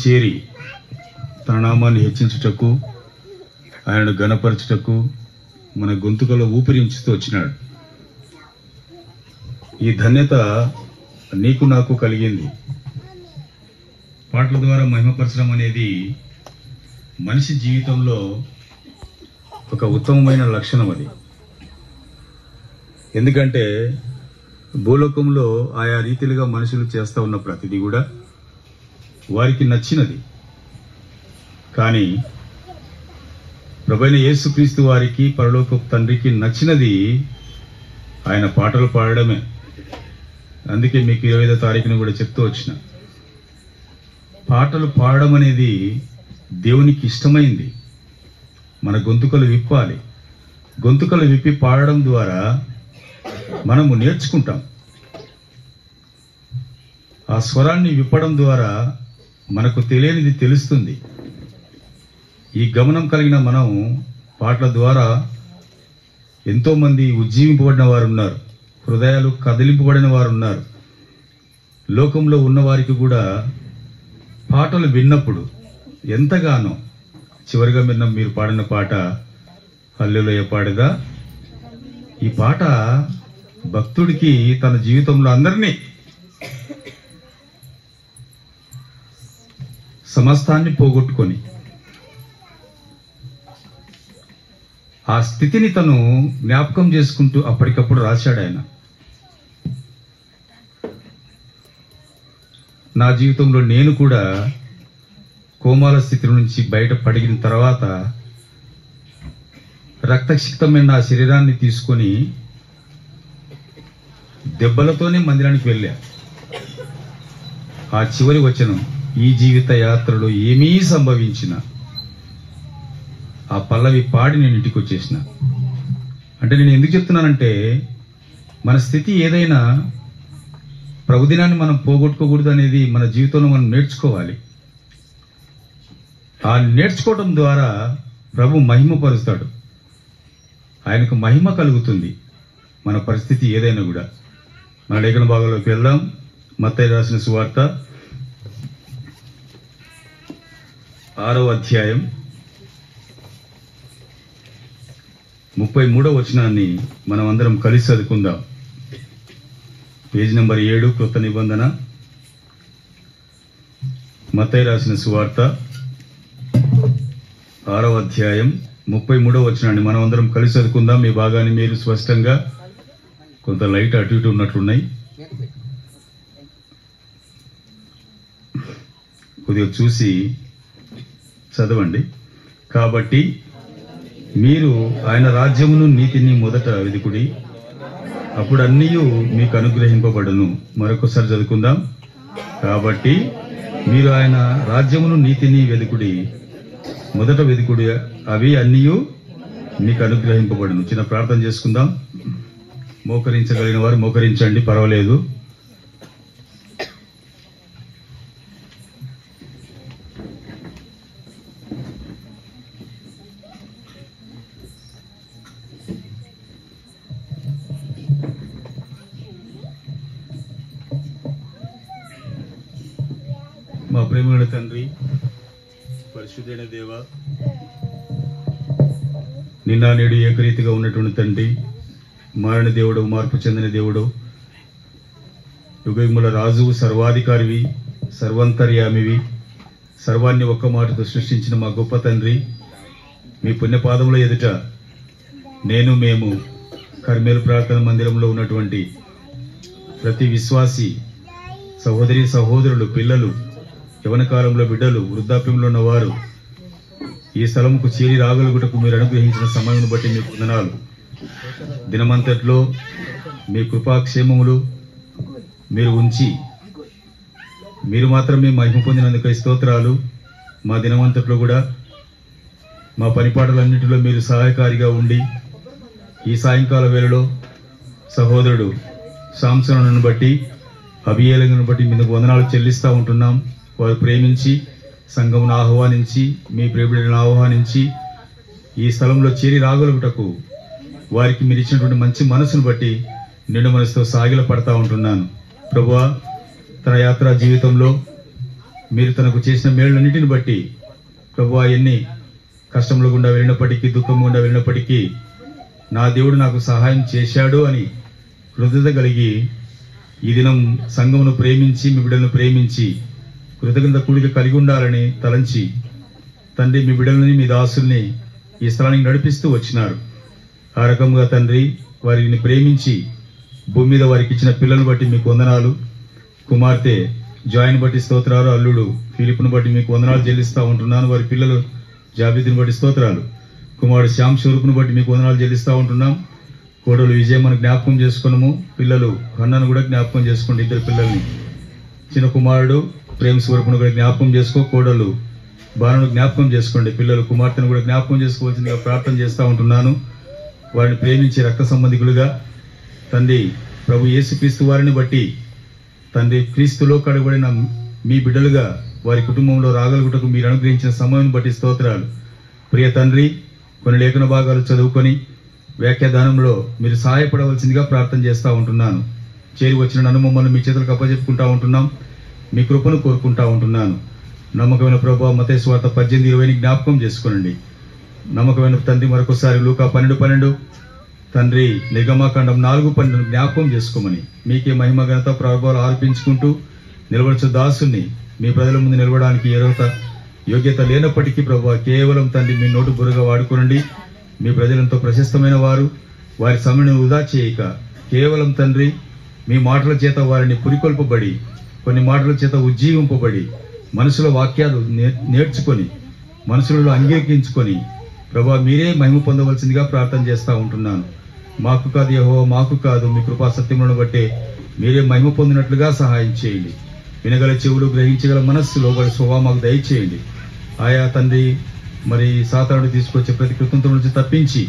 చేరి తన నామాన్ని హెచ్చించుటకు, ఆయనను ఘనపరచుటకు మన గొంతుకలో ఊపిరించుతూ వచ్చినాడు. ఈ ధన్యత నీకు నాకు కలిగింది. పాటల ద్వారా మహిమపరచడం అనేది మనిషి జీవితంలో ఒక ఉత్తమమైన లక్షణం. అది ఎందుకంటే భూలోకంలో ఆయా రీతిలుగా మనుషులు చేస్తూ ఉన్న ప్రతిదీ కూడా వారికి నచ్చినది. కానీ ప్రభువైన యేసుక్రీస్తు వారికి, పరలోకపు తండ్రికి నచ్చినది ఆయన పాటలు పాడడమే. అందుకే మీకు 25వ తారీఖున కూడా చెప్తూ వచ్చిన, పాటలు పాడడం అనేది దేవునికి ఇష్టమైంది. మన గొంతుకలు విప్పాలి. గొంతుకలు విప్పి పాడడం ద్వారా మనము నేర్చుకుంటాం. ఆ స్వరాన్ని విప్పడం ద్వారా మనకు తెలియనిది తెలుస్తుంది. ఈ గమనం కలిగిన మనం పాటల ద్వారా ఎంతో మంది ఉజ్జీవింపబడిన వారు ఉన్నారు, హృదయాలు కదిలింపబడిన వారు ఉన్నారు. లోకంలో ఉన్నవారికి కూడా పాటలు విన్నప్పుడు ఎంతగానో, చివరిగా మీరు పాడిన పాట హల్లెలూయా పాడగా, ఈ పాట భక్తుడికి తన జీవితంలో అందరినీ, సమస్తాన్ని పోగొట్టుకొని ఆ స్థితిని తను జ్ఞాపకం చేసుకుంటూ అప్పటికప్పుడు రాశాడు ఆయన. నా జీవితంలో నేను కూడా కోమాల స్థితి నుంచి బయటపడిన తర్వాత రక్తసిక్తమైన నా శరీరాన్ని తీసుకొని దెబ్బలతోనే మందిరానికి వెళ్ళా. ఆ చివరి వచనం, ఈ జీవిత యాత్రలో ఏమీ సంభవించిన, ఆ పల్లవి పాడి నేను ఇంటికి వచ్చేసిన. అంటే నేను ఎందుకు చెప్తున్నానంటే, మన స్థితి ఏదైనా ప్రభుదినాన్ని మనం పోగొట్టుకోకూడదు అనేది మన జీవితంలో మనం నేర్చుకోవాలి. ఆ నేర్చుకోవడం ద్వారా ప్రభు మహిమపరుస్తాడు, ఆయనకు మహిమ కలుగుతుంది. మన పరిస్థితి ఏదైనా కూడా. మన లేఖన భాగంలోకి వెళ్దాం. మత్తయి రాసిన సువార్త 6వ అధ్యాయం 33వ వచనాన్ని మనం అందరం కలిసి చదువుకుందాం. పేజ్ నెంబర్ 7, కృత నిబంధన. మత్తయి రాసిన సువార్త 6వ అధ్యాయం 33వ వచనాన్ని మనం అందరం కలిసి చదువుకుందాం. మీ భాగాన్ని మీరు స్పష్టంగా, కొంత లైట్ అటు ఇటు ఉన్నట్లున్నాయి, కొద్దిగా చూసి చదవండి. కాబట్టి మీరు ఆయన రాజ్యమును నీతిని మొదట వెదుకుడి, అప్పుడు అన్నీయు మీకు అనుగ్రహింపబడును. మరొకసారి చదువుకుందాం. కాబట్టి మీరు ఆయన రాజ్యమును నీతిని వెదుకుడి, మొదట వెదుకుడి, అవి అన్నీయు మీకు అనుగ్రహింపబడును. చిన్న ప్రార్థన చేసుకుందాం. మోకరించగలిగిన వారు మోకరించండి, పర్వాలేదు. మా ప్రేమగల తండ్రి, పరిశుద్ధైన దేవ, నిన్న నేడు ఏకరీతిగా ఉన్నటువంటి తండ్రి, మారణ దేవుడు, మార్పు చెందిన దేవుడు, యుగయుగముల రాజువు, సర్వాధికారివి, సర్వాంతర్యామివి, సర్వాన్ని ఒక్క మాటతో సృష్టించిన మా గొప్ప తండ్రి, మీ పుణ్యపాదముల ఎదుట మేము కర్మేలు ప్రార్థన మందిరంలో ఉన్నటువంటి ప్రతి విశ్వాసి సహోదరి సహోదరులు, పిల్లలు, యవన కాలంలో బిడ్డలు, వృద్ధాప్యంలో ఉన్నవారు ఈ స్థలముకు చేరి రాగలుగుటకు మీరు అనుగ్రహించిన సమయం బట్టి మీకు వందనాలు. దినమంతట్లో మీ కృపాక్షేమములు మీరు ఉంచి మీరు మాత్రమే మహిమ పొందినందుకై స్తోత్రాలు. మా దినమంతట్లో కూడా మా పనిపాటలన్నింటిలో మీరు సహాయకారిగా ఉండి ఈ సాయంకాల వేళలో సహోదరుడు సాంసనును బట్టి, అబియేలును బట్టి మీకు వందనాలు చెల్లిస్తూ ఉంటున్నాం. వారు ప్రేమించి సంఘమును ఆహ్వానించి, మీ ప్రేమికులను ఆహ్వానించి ఈ స్థలంలో చేరి రాగలుగుటకు వారికి మీరు ఇచ్చినటువంటి మంచి మనసును బట్టి నిండు మనసుతో సాగిల పడతా ఉంటున్నాను. ప్రభువా, తన యాత్రా జీవితంలో మీరు తనకు చేసిన మేళ్ళన్నిటిని బట్టి ప్రభువా ఎన్ని కష్టంలో గుండా వెళ్ళినప్పటికీ, దుఃఖం గుండా వెళ్ళినప్పటికీ నా దేవుడు నాకు సహాయం చేశాడు అని కృతజ్ఞత కలిగి ఈ దినం సంఘమును ప్రేమించి, మీ బిడ్డలను ప్రేమించి కృతజ్ఞత కూడిక కలిగి ఉండాలని తలంచి తండ్రి మీ బిడ్డలని, మీ దాసుల్ని ఈ స్థలానికి నడిపిస్తూ వచ్చినారు. ఆ రకంగా తండ్రి వారిని ప్రేమించి భూమి మీద వారికి ఇచ్చిన పిల్లలను బట్టి మీకు వందనాలు. కుమార్తె జాయిన్ బట్టి స్తోత్రాలు, అల్లుడు ఫిలిప్ను బట్టి మీకు వందనాలు చెల్లిస్తూ ఉంటున్నాను. వారి పిల్లలు జాబితిని బట్టి స్తోత్రాలు. కుమారుడు శ్యామ్ స్వరూపును బట్టి మీకు వందనాలు చెల్లిస్తూ ఉంటున్నాం. కోడలు విజయమ్మను జ్ఞాపకం చేసుకున్నాము. పిల్లలు హన్నను కూడా జ్ఞాపకం చేసుకోండి. ఇద్దరు పిల్లల్ని, చిన్న కుమారుడు ప్రేమ స్వరూపును కూడా జ్ఞాపకం చేసుకో. కోడలు బాణను జ్ఞాపకం చేసుకోండి. పిల్లలు కుమార్తెను కూడా జ్ఞాపకం చేసుకోవాల్సిందిగా ప్రార్థన చేస్తూ ఉంటున్నాను. వారిని ప్రేమించి రక్త సంబంధికులుగా తండ్రి ప్రభు యేసుక్రీస్తు వారిని బట్టి తండ్రి క్రీస్తులో కడగబడిన మీ బిడ్డలుగా వారి కుటుంబంలో రాగలుగుటకు మీరు అనుగ్రహించిన సమయం బట్టి స్తోత్రాలు. ప్రియ తండ్రి, కొన్ని లేఖన భాగాలు చదువుకొని వ్యాఖ్యాదానంలో మీరు సహాయపడవలసిందిగా ప్రార్థన చేస్తూ ఉంటున్నాను. చేరి వచ్చిన నన్ను మమ్మల్ని మీ చేతులకు అప్పచెప్పుకుంటా ఉంటున్నాం. మీ కృపను కోరుకుంటా ఉంటున్నాను. నమ్మకమైన ప్రభువా, మత్తయి సువార్త 18:20 జ్ఞాపకం చేసుకోనండి. నమ్మకమైన తండ్రి మరొకసారి లూకా 12:12, తండ్రి నిర్గమాకాండం 4:12 జ్ఞాపకం చేసుకోమని మీకే మహిమ ఘనత ప్రభావాలు ఆర్పించుకుంటూ నిలబడచు దాసుని మీ ప్రజల ముందు నిలబడడానికి యోగ్యత లేనప్పటికీ ప్రభువా, కేవలం తండ్రి మీ నోటు బుర్రగా వాడుకోనండి. మీ ప్రజలంతో ప్రశస్తమైన వారు, వారి సమయాన్ని వృధా చేయక కేవలం తండ్రి మీ మాటల చేత వారిని పురికొల్పబడి, కొన్ని మాటల చేత ఉజ్జీవింపబడి, మనసులో వాక్యాలు నేర్చుకొని, మనసులలో అంగీకరించుకొని ప్రభువా మీరే మహిమ పొందవలసిందిగా ప్రార్థన చేస్తూ ఉంటున్నాను. మాకు కాదు యెహోవా, మాకు కాదు, మీ కృపా సత్యములను బట్టే మీరే మహిమ పొందినట్లుగా సహాయం చేయండి. వినగల చెవులు, గ్రహించగల మనస్సు, లోబడి స్వభావం మాకు దయచేయండి. ఆయా తండ్రి మరి సాతానుడు తీసుకొచ్చే ప్రతి కృతంతో నుంచి తప్పించి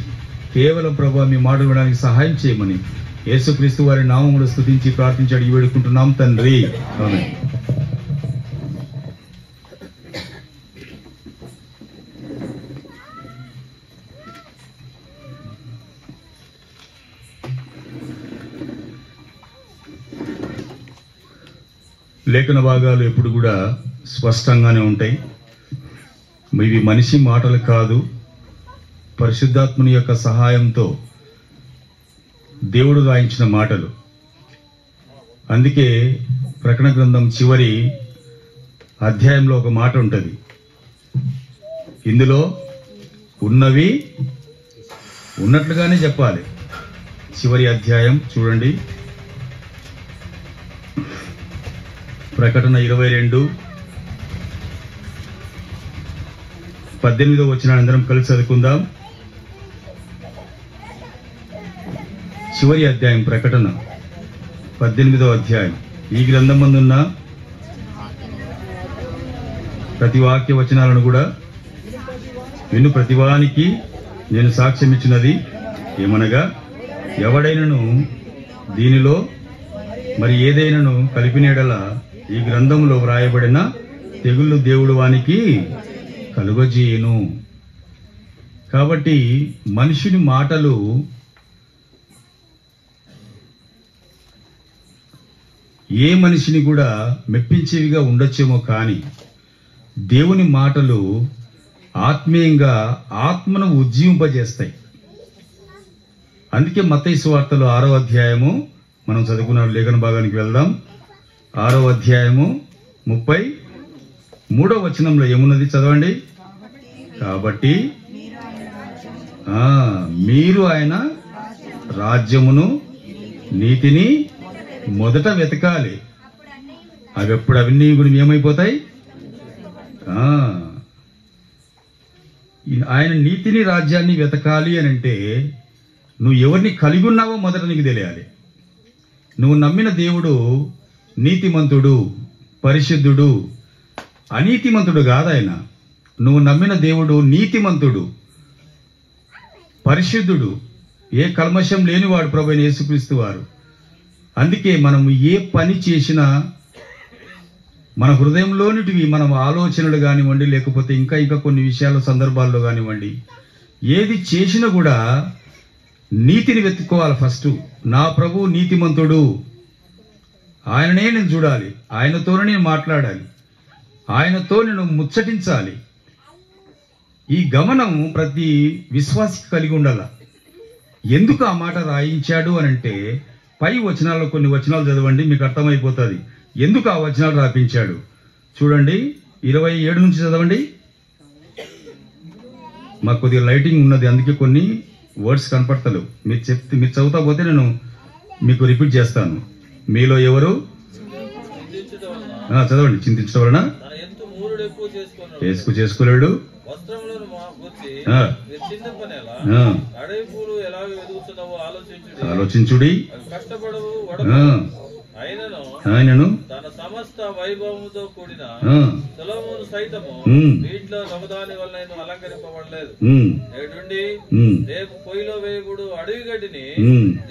కేవలం ప్రభువా మీ మాట వినడానికి సహాయం చేయమని యేసుక్రీస్తు వారి నామములో స్తుతించి ప్రార్థించి అడిగి వేడుకుంటున్నాం తండ్రి, ఆమేన్. లేఖన భాగాలు ఎప్పుడు కూడా స్పష్టంగానే ఉంటాయి. ఇవి మనిషి మాటలు కాదు, పరిశుద్ధాత్మని యొక్క సహాయంతో దేవుడు రాయించిన మాటలు. అందుకే ప్రకటన గ్రంథం చివరి అధ్యాయంలో ఒక మాట ఉంటుంది, ఇందులో ఉన్నవి ఉన్నట్లుగానే చెప్పాలి. చివరి అధ్యాయం చూడండి, ప్రకటన 22:18 వచ్చిన అందరం కలిసి చదువుకుందాం. చివరి అధ్యాయం ప్రకటన 18వ అధ్యాయం. ఈ గ్రంథం మందున్న ప్రతి వాక్య వచనాలను కూడా విను ప్రతివానికి నేను సాక్ష్యం ఇచ్చినది ఏమనగా, ఎవడైనను దీనిలో మరి ఏదైనాను కలిపినడలా ఈ గ్రంథంలో వ్రాయబడిన తెగుళ్ళు దేవుడు వానికి కలుగజేయును. కాబట్టి మనుషుని మాటలు ఏ మనిషిని కూడా మెప్పించేవిగా ఉండొచ్చేమో, కానీ దేవుని మాటలు ఆత్మీయంగా ఆత్మను ఉజ్జీవింపజేస్తాయి. అందుకే మత్తయి సువార్తలో 6వ అధ్యాయము మనం చదువుకున్న లేఖన భాగానికి వెళ్దాం. 6వ అధ్యాయము 33వ వచనంలో ఏమున్నది చదవండి. కాబట్టి మీరు ఆయన రాజ్యమును నీతిని మొదట వెతకాలి, అవన్నీ కూడా ఏమైపోతాయి. ఆయన నీతిని రాజ్యాన్ని వెతకాలి అని అంటే నువ్వు ఎవరిని కలిగి ఉన్నావో మొదట నీకు తెలియాలి. నువ్వు నమ్మిన దేవుడు నీతిమంతుడు, పరిశుద్ధుడు, అనీతిమంతుడు కాదు ఆయన. నువ్వు నమ్మిన దేవుడు నీతిమంతుడు, పరిశుద్ధుడు, ఏ కల్మషం లేనివాడు ప్రభువైన యేసుక్రీస్తు వారు. అందుకే మనము ఏ పని చేసినా మన హృదయంలోనిటివి మనం ఆలోచనలు కానివ్వండి, లేకపోతే ఇంకా కొన్ని విషయాల సందర్భాల్లో కానివ్వండి, ఏది చేసినా కూడా నీతిని వెతుక్కోవాలి. ఫస్ట్ నా ప్రభువు నీతిమంతుడు, ఆయననే నేను చూడాలి, ఆయనతోనే నేను మాట్లాడాలి. ఆయనతో నేను ముచ్చటించాలి. ఈ గమనం ప్రతి విశ్వాసికి కలిగి ఉండాల. ఎందుకు ఆ మాట రాయించాడు అని అంటే పై వచనాల్లో కొన్ని వచనాలు చదవండి, మీకు అర్థమైపోతుంది ఎందుకు ఆ వచనాలు రాపించాడు. చూడండి 27 నుంచి చదవండి. మాకు కొద్దిగా లైటింగ్ ఉన్నది, అందుకే కొన్ని వర్డ్స్ కనపడతలేవు. మీరు చదువుతా పోతే నేను మీకు రిపీట్ చేస్తాను. మీలో ఎవరు చదవండి. చింతించడం వలన చేసుకోలేడు, ఆలోచించుడి, ఆయనను తన సమస్త వైభవముతో కూడిన సొలొమోను సైతము వీటిలో ఒకదాని వల్ల అలంకరింపబడలేదు. నేడుండి రేపు పొయ్యిలో వేయబడు అడవి గడ్డిని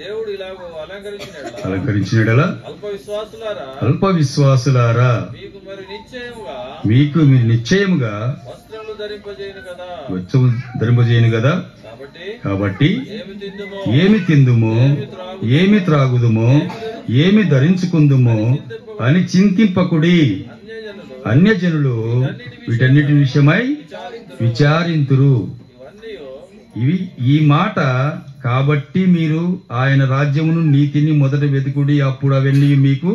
దేవుడు ఇలాగో అలంకరించినడలా అల్ప విశ్వాసులారా మీకు నిశ్చయముగా వస్త్రములు ధరింపజేయను కదా. కాబట్టి ఏమి తిందుమో, ఏమి త్రాగుదుమో, ఏమి ధరించుకుందుమో అని చింతింపకుడి. అన్యజనులు వీటన్నిటి విషయమై విచారింతురు. ఈ మాట కాబట్టి మీరు ఆయన రాజ్యమును నీతిని మొదట వెతుకుడి, అప్పుడు అవన్నీ మీకు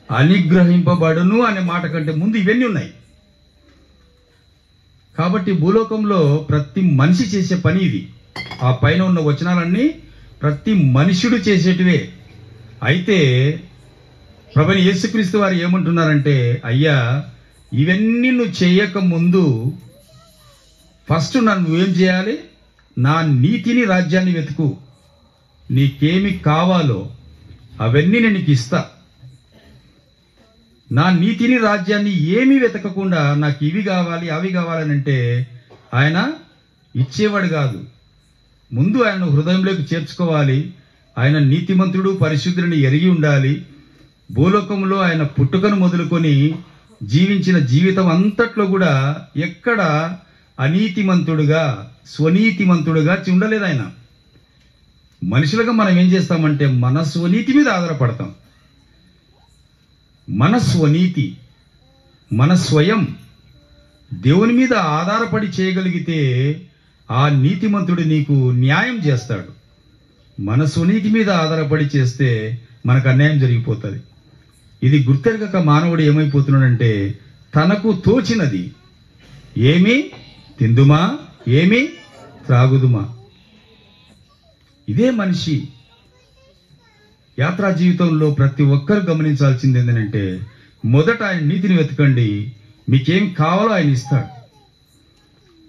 అనుగ్రహింపబడును అనే మాట కంటే ముందు ఇవన్నీ ఉన్నాయి. కాబట్టి భూలోకంలో ప్రతి మనిషి చేసే పని ఇది. ఆ పైన ఉన్న వచనాలన్నీ ప్రతి మనుష్యుడు చేసేటివే. అయితే ప్రభువైన యేసుక్రీస్తు వారు ఏమంటున్నారంటే, అయ్యా ఇవన్నీ నువ్వు చేయక ముందు ఫస్ట్ నువ్వేం చేయాలి, నా నీతిని రాజ్యాన్ని వెతుకు, నీకేమి కావాలో అవన్నీ నేను నీకు ఇస్తా. నా నీతిని రాజ్యాన్ని ఏమీ వెతకకుండా నాకు ఇవి కావాలి అవి కావాలని అంటే ఆయన ఇచ్చేవాడు కాదు. ముందు ఆయన హృదయంలోకి చేర్చుకోవాలి. ఆయన నీతిమంతుడు పరిశుద్ధుడిని ఎరిగి ఉండాలి. భూలోకంలో ఆయన పుట్టుకను మొదలుకొని జీవించిన జీవితం అంతట్లో కూడా ఎక్కడ అనీతిమంతుడుగా స్వనీతిమంతుడుగా ఉండలేదు ఆయన. మనుషులుగా మనం ఏం చేస్తామంటే మన స్వనీతి మీద ఆధారపడతాం. మన స్వనీతి, మన స్వయం దేవుని మీద ఆధారపడి చేయగలిగితే ఆ నీతిమంతుడు నీకు న్యాయం చేస్తాడు. మన స్వనీతి మీద ఆధారపడి చేస్తే మనకు అన్యాయం జరిగిపోతుంది. ఇది గుర్తెరగక మానవుడు ఏమైపోతున్నాడంటే తనకు తోచినది ఏమి తిందుమా, ఏమి త్రాగుదుమా, ఇదే మనిషి యాత్రా జీవితంలో ప్రతి ఒక్కరు గమనించాల్సింది ఏంటంటే మొదట ఆయన నీతిని వెతకండి, మీకేం కావాలో ఆయన ఇస్తాడు.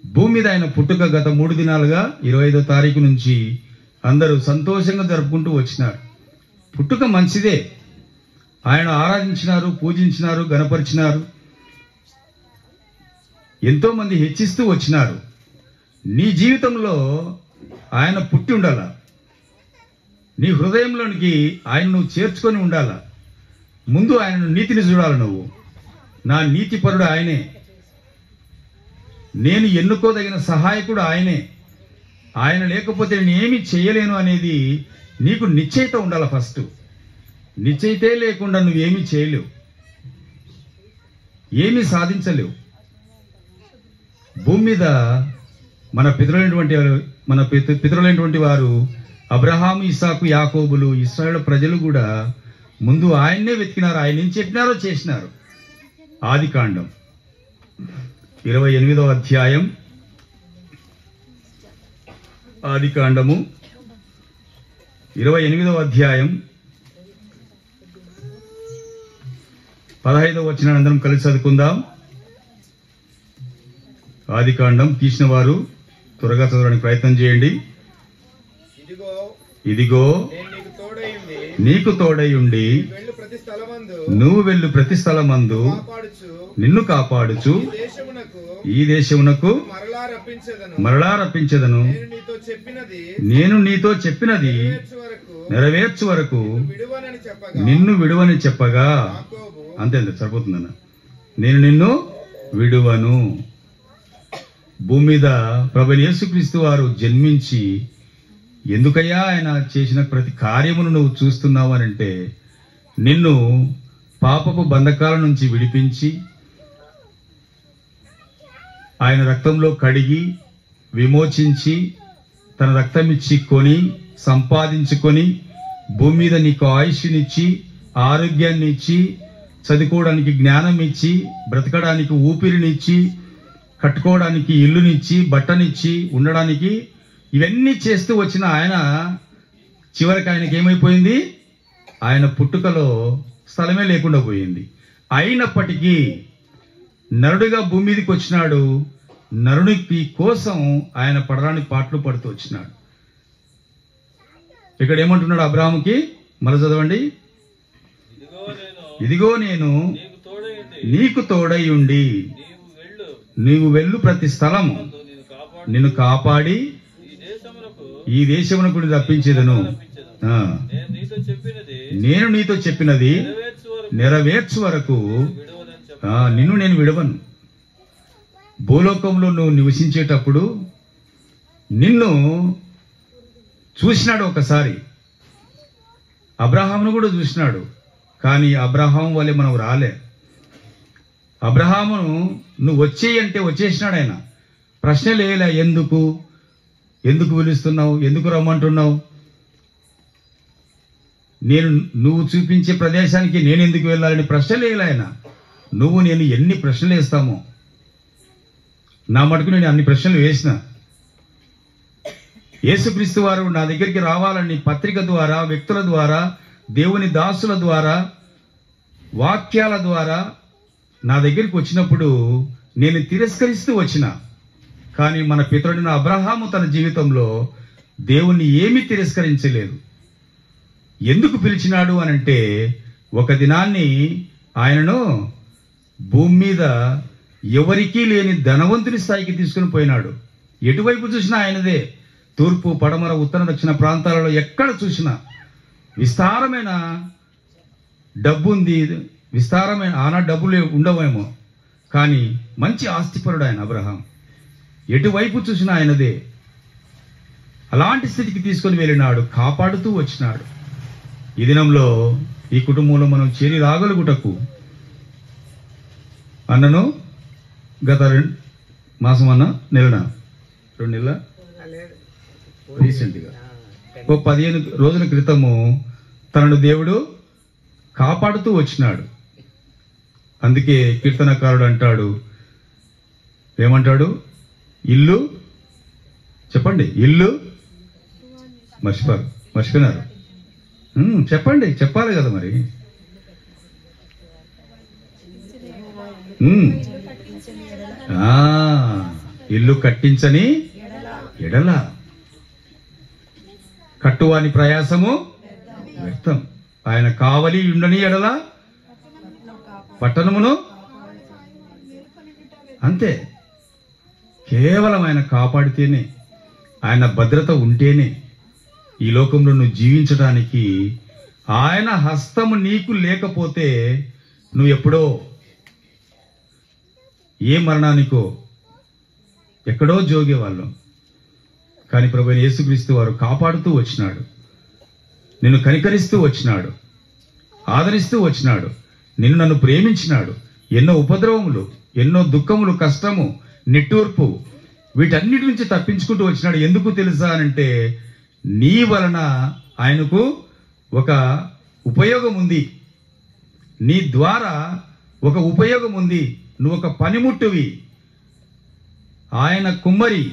భూమి మీద ఆయన పుట్టుక గత 3 దినాలుగా 25వ తారీఖు నుంచి అందరూ సంతోషంగా జరుపుకుంటూ వచ్చినారు. పుట్టుక మంచిదే. ఆయన ఆరాధించినారు, పూజించినారు, గణపరిచినారు, ఎంతో మంది హెచ్చిస్తూ వచ్చినారు. నీ జీవితంలో ఆయన పుట్టి ఉండాల, నీ హృదయంలోనికి ఆయన నువ్వు చేర్చుకొని ఉండాల. ముందు ఆయన నీతిని చూడాలి. నువ్వు నా నీతిపరుడు ఆయనే, నేను ఎన్నుకోదగిన సహాయకుడు ఆయనే, ఆయన లేకపోతే నేను ఏమి చేయలేను అనేది నీకు నిశ్చయిత ఉండాలి. ఫస్ట్ నిశ్చయితే లేకుండా నువ్వేమీ చేయలేవు, ఏమీ సాధించలేవు. భూమి మీద మన పితరులైనటువంటి వారు అబ్రహాము, ఇస్సాకు, యాకోబులు, ఇశ్రాయేలు ప్రజలు కూడా ముందు ఆయన్నే వెతికినారు. ఆయన ఏం చెప్పినారో చేసినారు. ఆదికాండం 28వ అధ్యాయం, ఆదికాండము 28వ అధ్యాయం 15వ వచనం అందరం కలిసి చదువుకుందాం. ఆదికాండం తీసిన వారు త్వరగా చదవడానికి ప్రయత్నం చేయండి. ఇదిగో నీకు తోడై ఉండి నువ్వు వెళ్ళు ప్రతి స్థలమందు నిన్ను కాపాడుచు ఈ దేశమునకు మరలా రప్పించెదను. నేను నీతో చెప్పినది నెరవేర్చు వరకు నిన్ను విడువని చెప్పగా, అంతే సరిపోతుందన్న, నేను నిన్ను విడువను. భూమి మీద ప్రభువైన యేసుక్రీస్తు వారు జన్మించి ఎందుకయ్యా ఆయన చేసిన ప్రతి కార్యమును నువ్వు చూస్తున్నావు అని అంటే నిన్ను పాపపు బంధకాల నుంచి విడిపించి ఆయన రక్తంలో కడిగి విమోచించి తన రక్తం ఇచ్చి కొని సంపాదించుకొని భూమి మీద నీకు ఆయుష్నిచ్చి ఆరోగ్యాన్ని ఇచ్చి చదువుకోవడానికి జ్ఞానం ఇచ్చి బ్రతకడానికి ఊపిరినిచ్చి కట్టుకోవడానికి ఇల్లునిచ్చి బట్టనిచ్చి ఉండడానికి ఇవన్నీ చేస్తూ వచ్చిన ఆయన చివరికి ఆయనకి ఏమైపోయింది? ఆయన పుట్టుకలో స్థలమే లేకుండా పోయింది. అయినప్పటికీ నరుడిగా భూమి మీదకి వచ్చినాడు. నరునికి కోసం ఆయన పడరాని పాటలు పడుతూ వచ్చినాడు. ఇక్కడ ఏమంటున్నాడు అబ్రాహాముకి? మళ్ళీ చదవండి. ఇదిగో నేను నీకు తోడై ఉండి నీవు వెళ్ళు ప్రతి స్థలము నిన్ను కాపాడి ఈ దేశమునకు రప్పించేదను. నేను నీతో చెప్పినది నెరవేర్చు వరకు నిన్ను నేను విడవను. భూలోకంలో నువ్వు నివసించేటప్పుడు నిన్ను చూసినాడు ఒకసారి, అబ్రహామును కూడా చూసినాడు. కానీ అబ్రహాము వల్లే మనం రాలే. అబ్రహామును నువ్వు వచ్చేయి అంటే వచ్చేసినాడు ఆయన. ప్రశ్న లేలే, ఎందుకు పిలుస్తున్నావు, ఎందుకు రమ్మంటున్నావు, నువ్వు చూపించే ప్రదేశానికి నేను ఎందుకు వెళ్ళాలని ప్రశ్న లేలే ఆయన. నేను ఎన్ని ప్రశ్నలు వేస్తామో నా మటుకు నేను అన్ని ప్రశ్నలు వేసిన. యేసుక్రీస్తు వారు నా దగ్గరికి రావాలని పత్రిక ద్వారా, వ్యక్తుల ద్వారా, దేవుని దాసుల ద్వారా, వాక్యాల ద్వారా నా దగ్గరికి వచ్చినప్పుడు నేను తిరస్కరిస్తూ వచ్చిన. కానీ మన పితరుడైన అబ్రహాము తన జీవితంలో దేవుణ్ణి ఏమీ తిరస్కరించలేదు. ఎందుకు పిలిచినాడు అనంటే, ఒక దినాన్ని ఆయనను భూమి మీద ఎవరికీ లేని ధనవంతుని స్థాయికి తీసుకుని పోయినాడు. ఎటువైపు చూసినా ఆయనదే. తూర్పు, పడమర, ఉత్తర, దక్షిణ ప్రాంతాలలో ఎక్కడ చూసినా విస్తారమైన డబ్బు ఉంది. విస్తారమైన ఆనాడు డబ్బులు ఉండవేమో, కానీ మంచి ఆస్తిపరుడు ఆయన అబ్రహాం. ఎటువైపు చూసినా ఆయనదే. అలాంటి స్థితికి తీసుకొని వెళ్ళినాడు, కాపాడుతూ వచ్చినాడు. ఈ దినంలో ఈ కుటుంబంలో మనం చేరి రాగలుగుటకు అన్నను గత మాసం అన్న నెలనా 2 నెలల రీసెంట్గా 15 రోజుల క్రితము తనను దేవుడు కాపాడుతూ వచ్చినాడు. అందుకే కీర్తనకారుడు అంటాడు, ఏమంటాడు? ఇల్లు చెప్పండి, ఇల్లు మర్చిపోయినారు. చెప్పండి, చెప్పాలి కదా మరి. ఇల్లు కట్టించని ఎడల కట్టువాని ప్రయాసము వ్యర్థం. ఆయన కావలి ఉండని ఎడల పట్టణమును అంతే. కేవలం ఆయన కాపాడితేనే, ఆయన భద్రత ఉంటేనే ఈ లోకంలో నువ్వు జీవించడానికి. ఆయన హస్తము నీకు లేకపోతే నువ్వు ఎప్పుడో ఏ మరణానికో ఎక్కడో జోగేవాళ్ళం. కానీ ప్రభువైన యేసుక్రీస్తు వారు కాపాడుతూ వచ్చినాడు, నిన్ను కనికరిస్తూ వచ్చినాడు, ఆదరిస్తూ వచ్చినాడు, నన్ను ప్రేమించినాడు. ఎన్నో ఉపద్రవములు, ఎన్నో దుఃఖములు, కష్టము, నిట్టూర్పు, వీటన్నిటి నుంచి తప్పించుకుంటూ వచ్చినాడు. ఎందుకు తెలుసా అనంటే, నీ వలన ఆయనకు ఒక ఉపయోగం ఉంది. నీ ద్వారా ఒక ఉపయోగం ఉంది. నువ్వు ఒక పనిముట్టువి. ఆయన కుమ్మరి,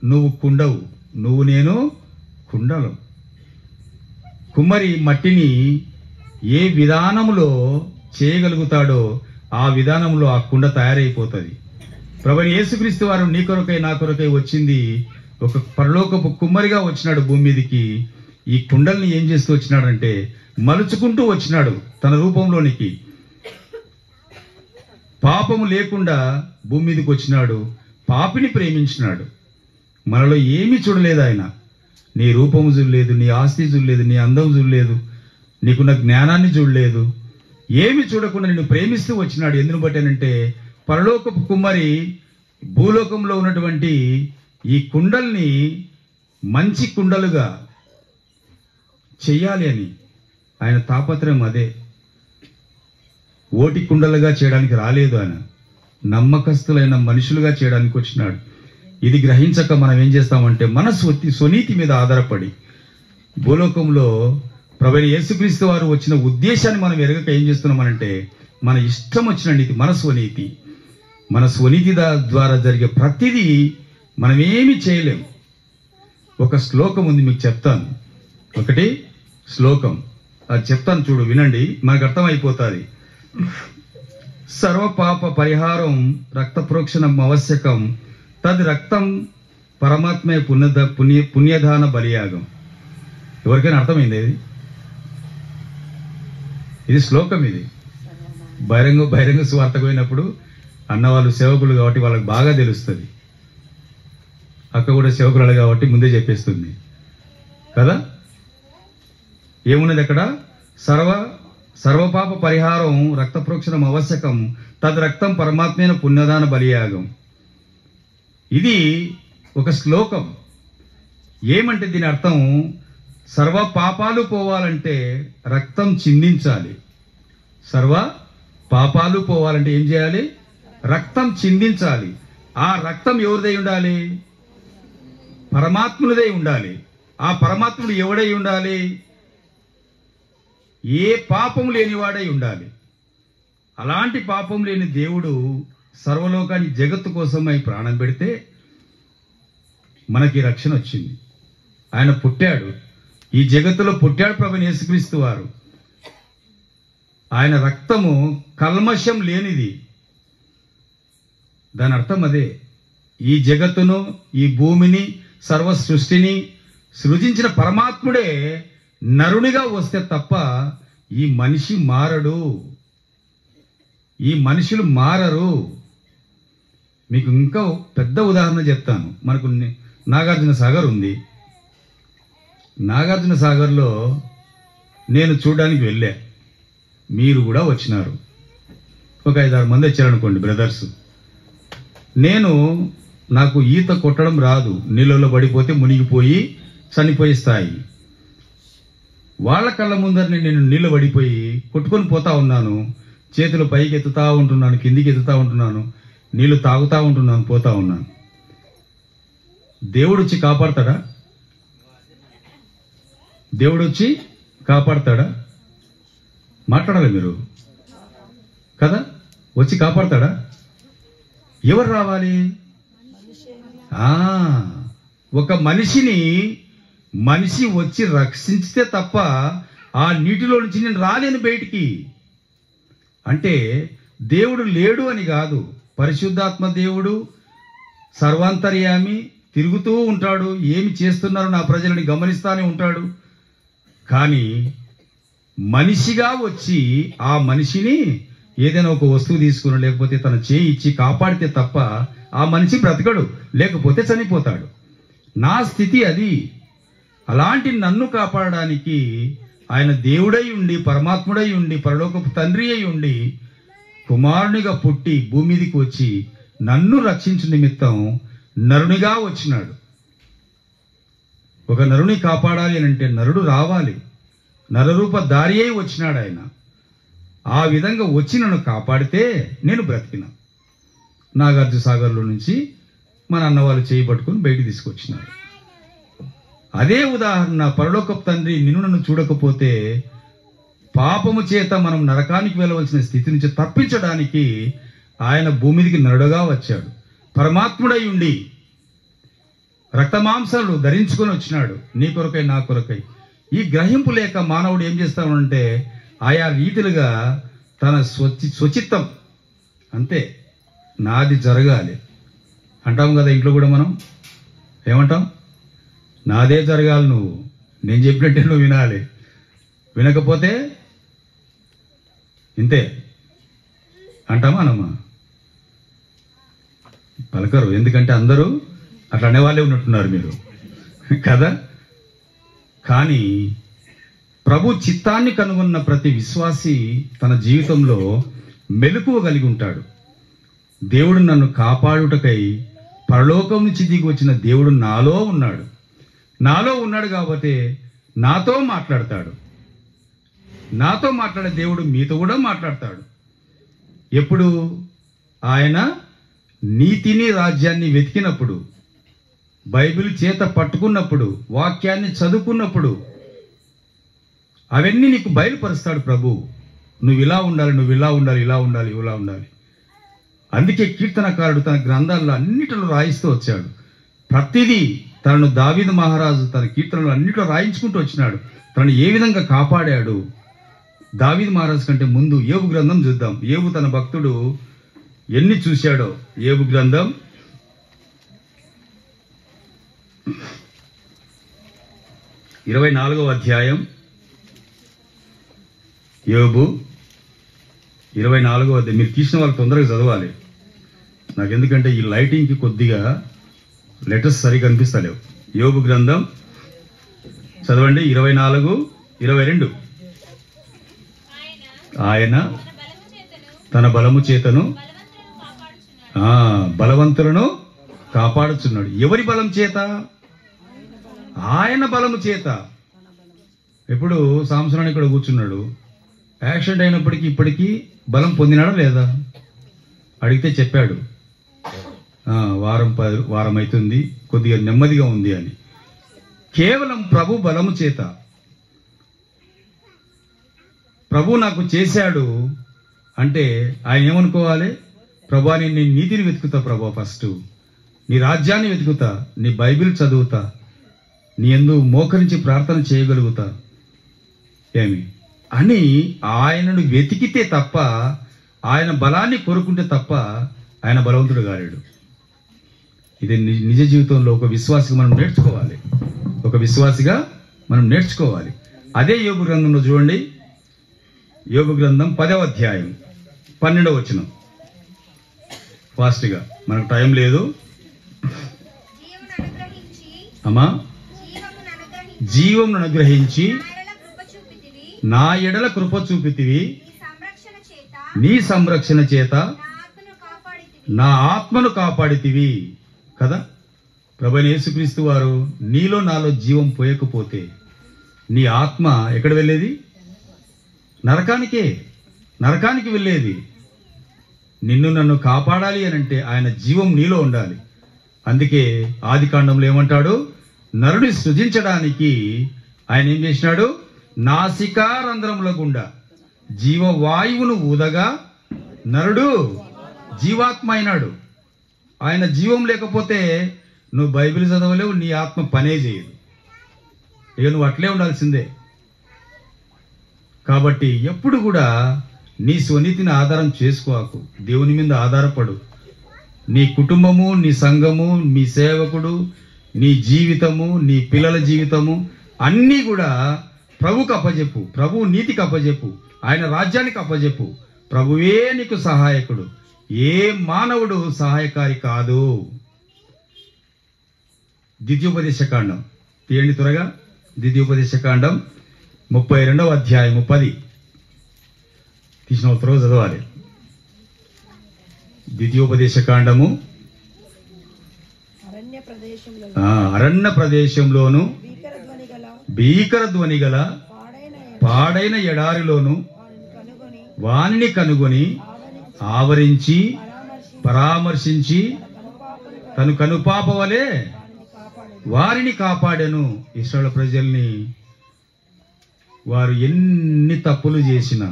నువ్వు కుండవు. నేను కుండలు. కుమ్మరి మట్టిని ఏ విధానములో చేయగలుగుతాడో ఆ విధానంలో ఆ కుండ తయారైపోతుంది. ప్రభువైన యేసుక్రీస్తు వారు నీ కొరకై నా కొరకై వచ్చింది. ఒక పరలోకపు కుమ్మరిగా వచ్చినాడు భూమి మీదకి. ఈ కుండల్ని ఏం చేస్తూ వచ్చినాడంటే, మలుచుకుంటూ వచ్చినాడు తన రూపంలోనికి. పాపము లేకుండా భూమి మీదకి వచ్చినాడు, పాపిని ప్రేమించినాడు. మనలో ఏమీ చూడలేదు ఆయన. నీ రూపము చూడలేదు, నీ ఆస్తి చూడలేదు, నీ అందం చూడలేదు, నీకున్న జ్ఞానాన్ని చూడలేదు. ఏమి చూడకుండా నిన్ను ప్రేమిస్తూ వచ్చినాడు. ఎందును బట్టేనంటే, పరలోకపు కుమ్మరి భూలోకంలో ఉన్నటువంటి ఈ కుండల్ని మంచి కుండలుగా చెయ్యాలి అని ఆయన తాపత్రయం. అదే ఓటి కుండలుగా చేయడానికి రాలేదు ఆయన. నమ్మకస్తులైన మనుషులుగా చేయడానికి వచ్చినాడు. ఇది గ్రహించక మనం ఏం చేస్తామంటే మన స్వనీతి మీద ఆధారపడి భూలోకంలో ప్రభువైన యేసుక్రీస్తు వారు వచ్చిన ఉద్దేశాన్ని మనం ఎరగక ఏం చేస్తున్నామనంటే మన ఇష్టం వచ్చిన నీతి, మన స్వనీతి ద్వారా జరిగే ప్రతిదీ మనం ఏమి చేయలేం. ఒక శ్లోకం ఉంది, మీకు చెప్తాను. ఒకటి శ్లోకం అది చెప్తాను, చూడు, వినండి, మనకు అర్థమైపోతుంది. సర్వపాప పరిహారం రక్త ప్రోక్షణం ఆవశ్యకం, తద్ రక్తం పరమాత్మే పుణ్యదాన బలియాగం. ఎవరికైనా అర్థమైంది? ఇది శ్లోకం. ఇది బహిరంగ స్వార్థకు పోయినప్పుడు అన్నవాళ్ళు సేవకులు కాబట్టి వాళ్ళకి బాగా తెలుస్తుంది. అక్క కూడా సేవకురాలు కాబట్టి ముందే చెప్పేస్తుంది కదా. ఏమున్నది అక్కడ? సర్వపాప పరిహారం రక్త ప్రోక్షణం ఆవశ్యకం, తద్ రక్తం పరమాత్మైన పుణ్యదాన బలియాగం. ఇది ఒక శ్లోకం. ఏమంటే దీని అర్థం, సర్వ పాపాలు పోవాలంటే రక్తం చిందించాలి. సర్వ పాపాలు పోవాలంటే ఏం చేయాలి? రక్తం చిందించాలి. ఆ రక్తం ఎవరిదై ఉండాలి? పరమాత్మునిదై ఉండాలి. ఆ పరమాత్ముడు ఎవడై ఉండాలి? ఏ పాపం లేనివాడై ఉండాలి. అలాంటి పాపం లేని దేవుడు సర్వలోకాన్ని జగత్తు కోసమై ప్రాణం పెడితే మనకి రక్షణ వచ్చింది. ఆయన పుట్టాడు, ఈ జగత్తులో పుట్టాడు ప్రభువైన యేసుక్రీస్తు వారు. ఆయన రక్తము కల్మషం లేనిది. దాని అర్థం అదే. ఈ జగత్తును, ఈ భూమిని, సర్వ సృష్టిని సృజించిన పరమాత్ముడే నరునిగా వస్తే తప్ప ఈ మనిషి మారడు, ఈ మనుషులు మారరు. మీకు ఇంకా పెద్ద ఉదాహరణ చెప్తాను. మనకు నాగార్జున సాగర్ ఉంది. నాగార్జున సాగర్లో నేను చూడడానికి వెళ్ళా, మీరు కూడా వచ్చినారు. ఒక 5-6 మంది వచ్చారనుకోండి బ్రదర్స్. నాకు ఈత కొట్టడం రాదు, నీళ్ళలో పడిపోతే మునిగిపోయి చనిపోయే స్థాయి. వాళ్ళ కళ్ళ ముందరనే నేను నీళ్ళు పడిపోయి కొట్టుకొని పోతా ఉన్నాను. చేతులు పైకి ఎత్తుతా ఉంటున్నాను, కిందికి ఎత్తుతా ఉంటున్నాను, నీళ్లు తాగుతా ఉంటున్నాను, పోతా ఉన్నాను. దేవుడు వచ్చి కాపాడతాడా? దేవుడు వచ్చి కాపాడతాడా? మాట్లాడాలి మీరు కదా. వచ్చి కాపాడతాడా? ఎవరు రావాలి? ఒక మనిషి వచ్చి రక్షించితే తప్ప ఆ నీటిలో నుంచి నేను రాలేను బయటికి. అంటే దేవుడు లేడు అని కాదు. పరిశుద్ధాత్మ దేవుడు సర్వాంతర్యామి, తిరుగుతూ ఉంటాడు. ఏమి చేస్తున్నారో నా ప్రజలని గమనిస్తానే ఉంటాడు. కానీ మనిషిగా వచ్చి ఆ మనిషిని ఏదైనా ఒక వస్తువు తీసుకుని లేకపోతే తన చేయి ఇచ్చి కాపాడితే తప్ప ఆ మనిషి బ్రతకడు, లేకపోతే చనిపోతాడు. నా స్థితి అది. అలాంటి నన్ను కాపాడడానికి ఆయన దేవుడై ఉండి, పరమాత్ముడై ఉండి, పరలోకపు తండ్రి అయి ఉండి, కుమారునిగా పుట్టి భూమి మీదకి వచ్చి నన్ను రక్షించు నిమిత్తం నరునిగా వచ్చినాడు. ఒక నరుని కాపాడాలి అంటే నరుడు రావాలి. నరరూప దారి అయి వచ్చినాడు ఆయన. ఆ విధంగా వచ్చి నన్ను కాపాడితే నేను బ్రతికినా. నాగార్జున సాగర్లో నుంచి మన అన్న వాళ్ళు చేయి పట్టుకుని బయటికి తీసుకొచ్చినారు. అదే ఉదాహరణ, పరలోకపు తండ్రి నిన్ను నన్ను చూడకపోతే పాపము చేత మనం నరకానికి వెళ్ళవలసిన స్థితి నుంచి తప్పించడానికి ఆయన భూమికి నరుడుగా వచ్చాడు. పరమాత్ముడై ఉండి రక్తమాంసాలు ధరించుకొని వచ్చినాడు, నీ కొరకై నా కొరకై. ఈ గ్రహింపు లేక మానవుడు ఏం చేస్తామంటే ఆయా రీతిలుగా తన స్వచిత్తం, అంతే, నాది జరగాలి అంటాం కదా. ఇంట్లో కూడా మనం ఏమంటాం? నాదే జరగాలి, నేను చెప్పినట్టే నువ్వు వినాలి, వినకపోతే ఇంతే అంటామా అనమ్మా? పలకరు, ఎందుకంటే అందరూ అట్లా అనేవాళ్ళే ఉన్నట్టున్నారు మీరు కదా. కానీ ప్రభు చిత్తాన్ని కనుగొన్న ప్రతి విశ్వాసి తన జీవితంలో మెలకువ కలిగి ఉంటాడు. దేవుడు నన్ను కాపాడుటకై పరలోకం నుంచి దిగి వచ్చిన దేవుడు నాలో ఉన్నాడు కాబట్టి నాతో మాట్లాడతాడు. నాతో మాట్లాడే దేవుడు మీతో కూడా మాట్లాడతాడు. ఎప్పుడు? ఆయన నీతిని రాజ్యాన్ని వెతికినప్పుడు, బైబిల్ చేత పట్టుకున్నప్పుడు, వాక్యాన్ని చదువుకున్నప్పుడు అవన్నీ నీకు బయలుపరుస్తాడు ప్రభు. నువ్వు ఇలా ఉండాలి, నువ్వు ఇలా ఉండాలి, ఇలా ఉండాలి, ఇలా ఉండాలి. అందుకే కీర్తనకారుడు తన గ్రంథాల్లో అన్నిటిలో రాయిస్తూ వచ్చాడు. ప్రతిదీ తనను దావీదు మహారాజు తన కీర్తనలు అన్నిటిలో రాయించుకుంటూ వచ్చినాడు. తనను ఏ విధంగా కాపాడాడు. దావీదు మహారాజు కంటే ముందు యోబు గ్రంథం చూద్దాం. యోబు తన భక్తుడు ఎన్ని చూశాడో. యోబు గ్రంథం 24వ అధ్యాయం. యోబు 24వ అధ్యాయం. మీరు తీసిన వాళ్ళు తొందరగా చదవాలి. నాకు ఎందుకంటే ఈ లైటింగ్కి కొద్దిగా లెటర్స్ సరిగా కనిపిస్తలేవు. యోబు గ్రంథం చదవండి. 24:22. ఆయన తన బలము చేతను బలవంతులను కాపాడుచున్నాడు. ఎవరి బలం చేత? ఆయన బలము చేత. ఇప్పుడు సాంసోను ఇక్కడ కూర్చున్నాడు. యాక్సిడెంట్ అయినప్పటికీ ఇప్పటికీ బలం పొందినాడా లేదా? అడిగితే చెప్పాడు, వారం అవుతుంది, కొద్దిగా నెమ్మదిగా ఉంది అని. కేవలం ప్రభు బలము చేత. ప్రభు నాకు చేశాడు అంటే ఆయన ఏమనుకోవాలి? ప్రభా, నేను నీ నీతిని వెతుకుతా ప్రభా, ఫస్ట్ నీ రాజ్యాన్ని వెతుకుతా, నీ బైబిల్ చదువుతా, నీ యందు మోకరించి ప్రార్థన చేయగలుగుతా ఏమి అని ఆయనను వెతికితే తప్ప, ఆయన బలాన్ని కోరుకుంటే తప్ప ఆయన బలవంతుడు కాలేడు. ఇది నిజ జీవితంలో ఒక విశ్వాసిగా మనం నేర్చుకోవాలి. ఒక విశ్వాసిగా మనం నేర్చుకోవాలి. అదే యోబు గ్రంథంలో చూడండి. యోబు గ్రంథం 10వ అధ్యాయం 12వ వచనం. ఫాస్ట్గా, మనకు టైం లేదు అమ్మా. జీవమును అనుగ్రహించి నా ఎడల కృప చూపితివి, నీ సంరక్షణ చేత నా ఆత్మను కాపాడితివి కదా. ప్రభువైన యేసుక్రీస్తు వారు, నీలో నాలో జీవం పోయకపోతే నీ ఆత్మ ఎక్కడ వెళ్ళేది? నరకానికి వెళ్ళేది. నిన్ను నన్ను కాపాడాలి అనంటే ఆయన జీవం నీలో ఉండాలి. అందుకే ఆది కాండంలో ఏమంటాడు? నరుని సృజించడానికి ఆయన ఏం చేసినాడు? నాసికారంధ్రముల గుండా జీవవాయువును ఊదగా నరుడు జీవాత్మ అయినాడు. ఆయన జీవం లేకపోతే నువ్వు బైబిల్ చదవలేవు, నీ ఆత్మ పనే చేయదు. ఇక నువ్వు అట్లే ఉండాల్సిందే. కాబట్టి ఎప్పుడు కూడా నీ స్వనీతిని ఆధారం చేసుకోకు, దేవుని మీద ఆధారపడు. నీ కుటుంబము, నీ సంఘము, నీ సేవకుడు, నీ జీవితము, నీ పిల్లల జీవితము అన్నీ కూడా ప్రభువుకు అప్పజెప్పు. ప్రభువు నీతికి అప్పజెప్పు, ఆయన రాజ్యానికి అప్పజెప్పు. ప్రభువే నీకు సహాయకుడు, ఏ మానవుడు సహాయకారి కాదు. ద్వితీయోపదేశకాండం తీయండి త్వరగా. ద్వితీయోపదేశకాండం 32వ అధ్యాయం 10 తీసిన త్వరగా చదవాలి. ద్వితీయోపదేశకాండము అరణ్య ప్రదేశంలోను భీకర ధ్వని గల పాడైన ఎడారిలోను వానిని కనుగొని ఆవరించి పరామర్శించి తను కనుపాప వలె వారిని కాపాడెను. ఇశ్రాయేలు ప్రజల్ని వారు ఎన్ని తప్పులు చేసినా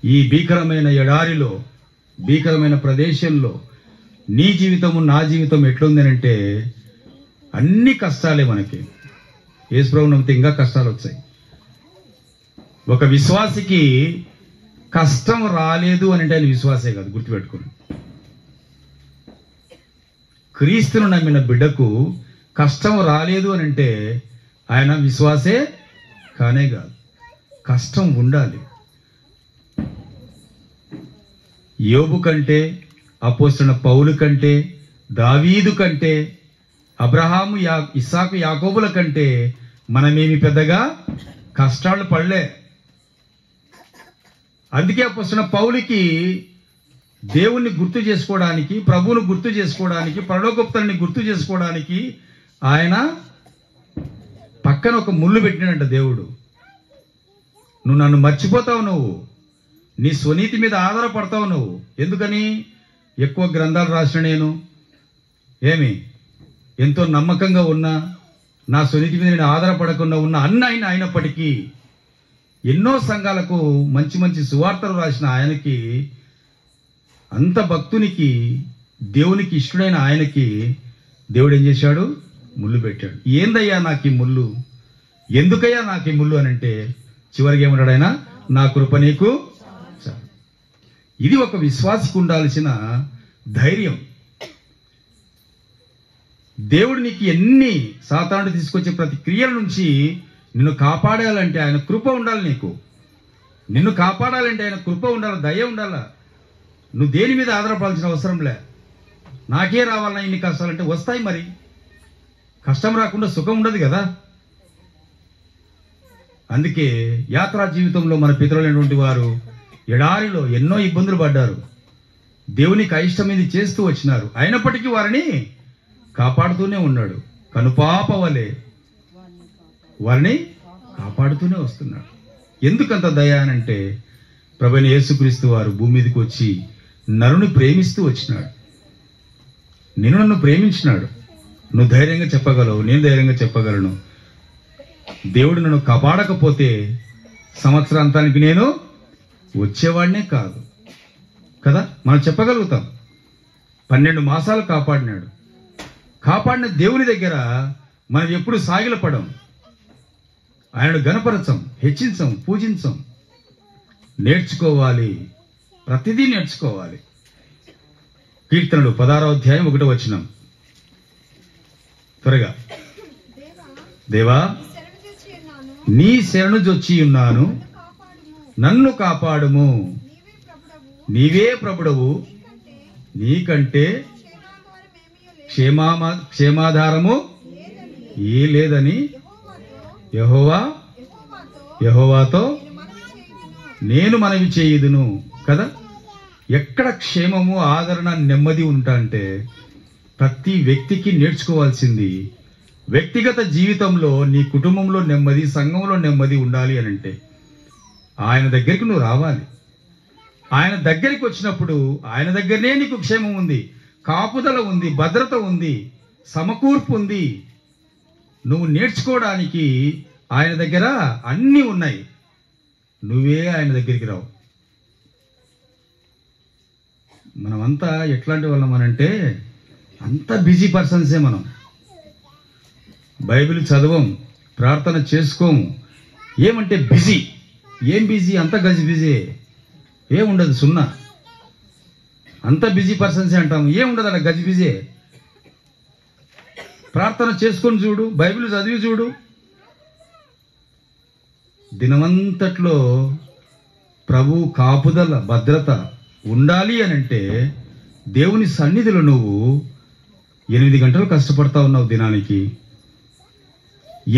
ఈ భీకరమైన ఎడారిలో, భీకరమైన ప్రదేశంలో నీ జీవితము నా జీవితం ఎట్లుందనంటే అన్ని కష్టాలే మనకి. యేసుప్రభువు నమ్మితే ఇంకా కష్టాలు వచ్చాయి. ఒక విశ్వాసికి కష్టం రాలేదు అని అంటే ఆయన విశ్వాసే కాదు, గుర్తుపెట్టుకోండి. క్రీస్తును నమ్మిన బిడ్డకు కష్టం రాలేదు అని అంటే ఆయన విశ్వాసే కానే కాదు. కష్టం ఉండాలి. యోబు కంటే, అపోస్తలుడైన పౌలు కంటే, దావీదు కంటే, అబ్రహాము, ఇస్సాకు, యాకోబుల కంటే మనమేమి పెద్దగా కష్టాలు పడలే. అందుకే అపోస్తలుడైన పౌలుకి దేవుణ్ణి గుర్తు చేసుకోవడానికి, ప్రభువును గుర్తు చేసుకోవడానికి, పరలోకోక్తుల్ని గుర్తు చేసుకోవడానికి ఆయన పక్కన ఒక ముళ్ళు పెట్టినాడంట దేవుడు. నువ్వు నన్ను మర్చిపోతావు, నీ స్వనీతి మీద ఆధారపడతావు నువ్వు. ఎందుకని? ఎక్కువ గ్రంథాలు రాసిన నేను ఎంతో నమ్మకంగా ఉన్నా, నా స్వనీతి మీద నేను ఆధారపడకుండా ఉన్నా అయినప్పటికీ ఎన్నో సంఘాలకు మంచి మంచి సువార్తలు రాసిన ఆయనకి, అంత భక్తునికి, దేవునికి ఇష్టడైన ఆయనకి దేవుడు ఏం చేశాడు? ముళ్ళు పెట్టాడు. ఏందయ్యా నాకు ఈ ముళ్ళు, ఎందుకయ్యా నాకు ఈ ముళ్ళు అని అంటే చివరికి ఏమన్నాడు ఆయన? నా కృప నీకు చాలు. ఇది ఒక విశ్వాసికి ఉండాల్సిన ధైర్యం. దేవుడు నీకు ఎన్ని సాతానుడు తీసుకొచ్చే ప్రతి క్రియల నుంచి నిన్ను కాపాడాలంటే ఆయన కృప ఉండాలి. నీకు నిన్ను కాపాడాలంటే ఆయన కృప ఉండాలి, దయ ఉండాలా. నువ్వు దేని మీద ఆధారపడాల్సిన అవసరం లే. నాకే రావాలన్నా ఇన్ని కష్టాలంటే వస్తాయి. మరి కష్టం రాకుండా సుఖం ఉండదు కదా. అందుకే యాత్రా జీవితంలో మన పితరులైనటువంటి వారు ఎడారిలో ఎన్నో ఇబ్బందులు పడ్డారు. దేవునికి అయిష్టమైంది చేస్తూ వచ్చినారు. అయినప్పటికీ వారిని కాపాడుతూనే ఉన్నాడు. కనుపాప వలె వారిని కాపాడుతూనే వస్తున్నాడు. ఎందుకంత దయ అనంటే ప్రభువైన యేసుక్రీస్తు వారు భూమి మీదకి వచ్చి నరుని ప్రేమిస్తూ వచ్చినాడు. నన్ను ప్రేమించినాడు. నువ్వు ధైర్యంగా చెప్పగలవు, నేను ధైర్యంగా చెప్పగలను. దేవుడు నన్ను కాపాడకపోతే సంవత్సరాంతానికి నేను వచ్చేవాడినే కాదు కదా. మనం చెప్పగలుగుతాం. 12 మాసాలు కాపాడినాడు. కాపాడిన దేవుని దగ్గర మనం ఎప్పుడు సాగిలపడం, ఆయనను గణపరచం, హెచ్చించం, పూజించం. నేర్చుకోవాలి, ప్రతిదీ నేర్చుకోవాలి. కీర్తనలు 16వ అధ్యాయం 1వ వచనం. త్వరగా. దేవా నీ శరణు జొచ్చి ఉన్నాను, నన్ను కాపాడుము. నీవే ప్రభుడవు, నీకంటే క్షేమాధారము ఏ లేదని యెహోవాతో నేను మనవి చేయుదును కదా. ఎక్కడ క్షేమము, ఆదరణ, నెమ్మది ఉంటా అంటే ప్రతి వ్యక్తికి నేర్చుకోవాల్సింది, వ్యక్తిగత జీవితంలో నీ కుటుంబంలో నెమ్మది, సంఘంలో నెమ్మది ఉండాలి అని అంటే ఆయన దగ్గరికి నువ్వు రావాలి. ఆయన దగ్గరికి వచ్చినప్పుడు ఆయన దగ్గరనే నీకు క్షేమం ఉంది, కాపుదల ఉంది, భద్రత ఉంది, సమకూర్పు ఉంది. నువ్వు నేర్చుకోవడానికి ఆయన దగ్గర అన్నీ ఉన్నాయి. నువ్వే ఆయన దగ్గరికి రావు. మనమంతా ఎట్లాంటి వాళ్ళం అనంటే అంత బిజీ పర్సన్సే. మనం బైబిల్ చదవం, ప్రార్థన చేసుకోము. ఏమంటే బిజీ. ఏం బిజీ? అంత బిజీ ఏముండదు, సున్నా. అంత బిజీ పర్సన్సే అంటాము. ఏముండదు అలా, బిజీ. ప్రార్థన చేసుకొని చూడు, బైబిల్ చదివి చూడు. దినమంతట్లో ప్రభు కాపుదల, భద్రత ఉండాలి అని అంటే దేవుని సన్నిధిలో నువ్వు 8 గంటలు కష్టపడతా ఉన్నావు. దినానికి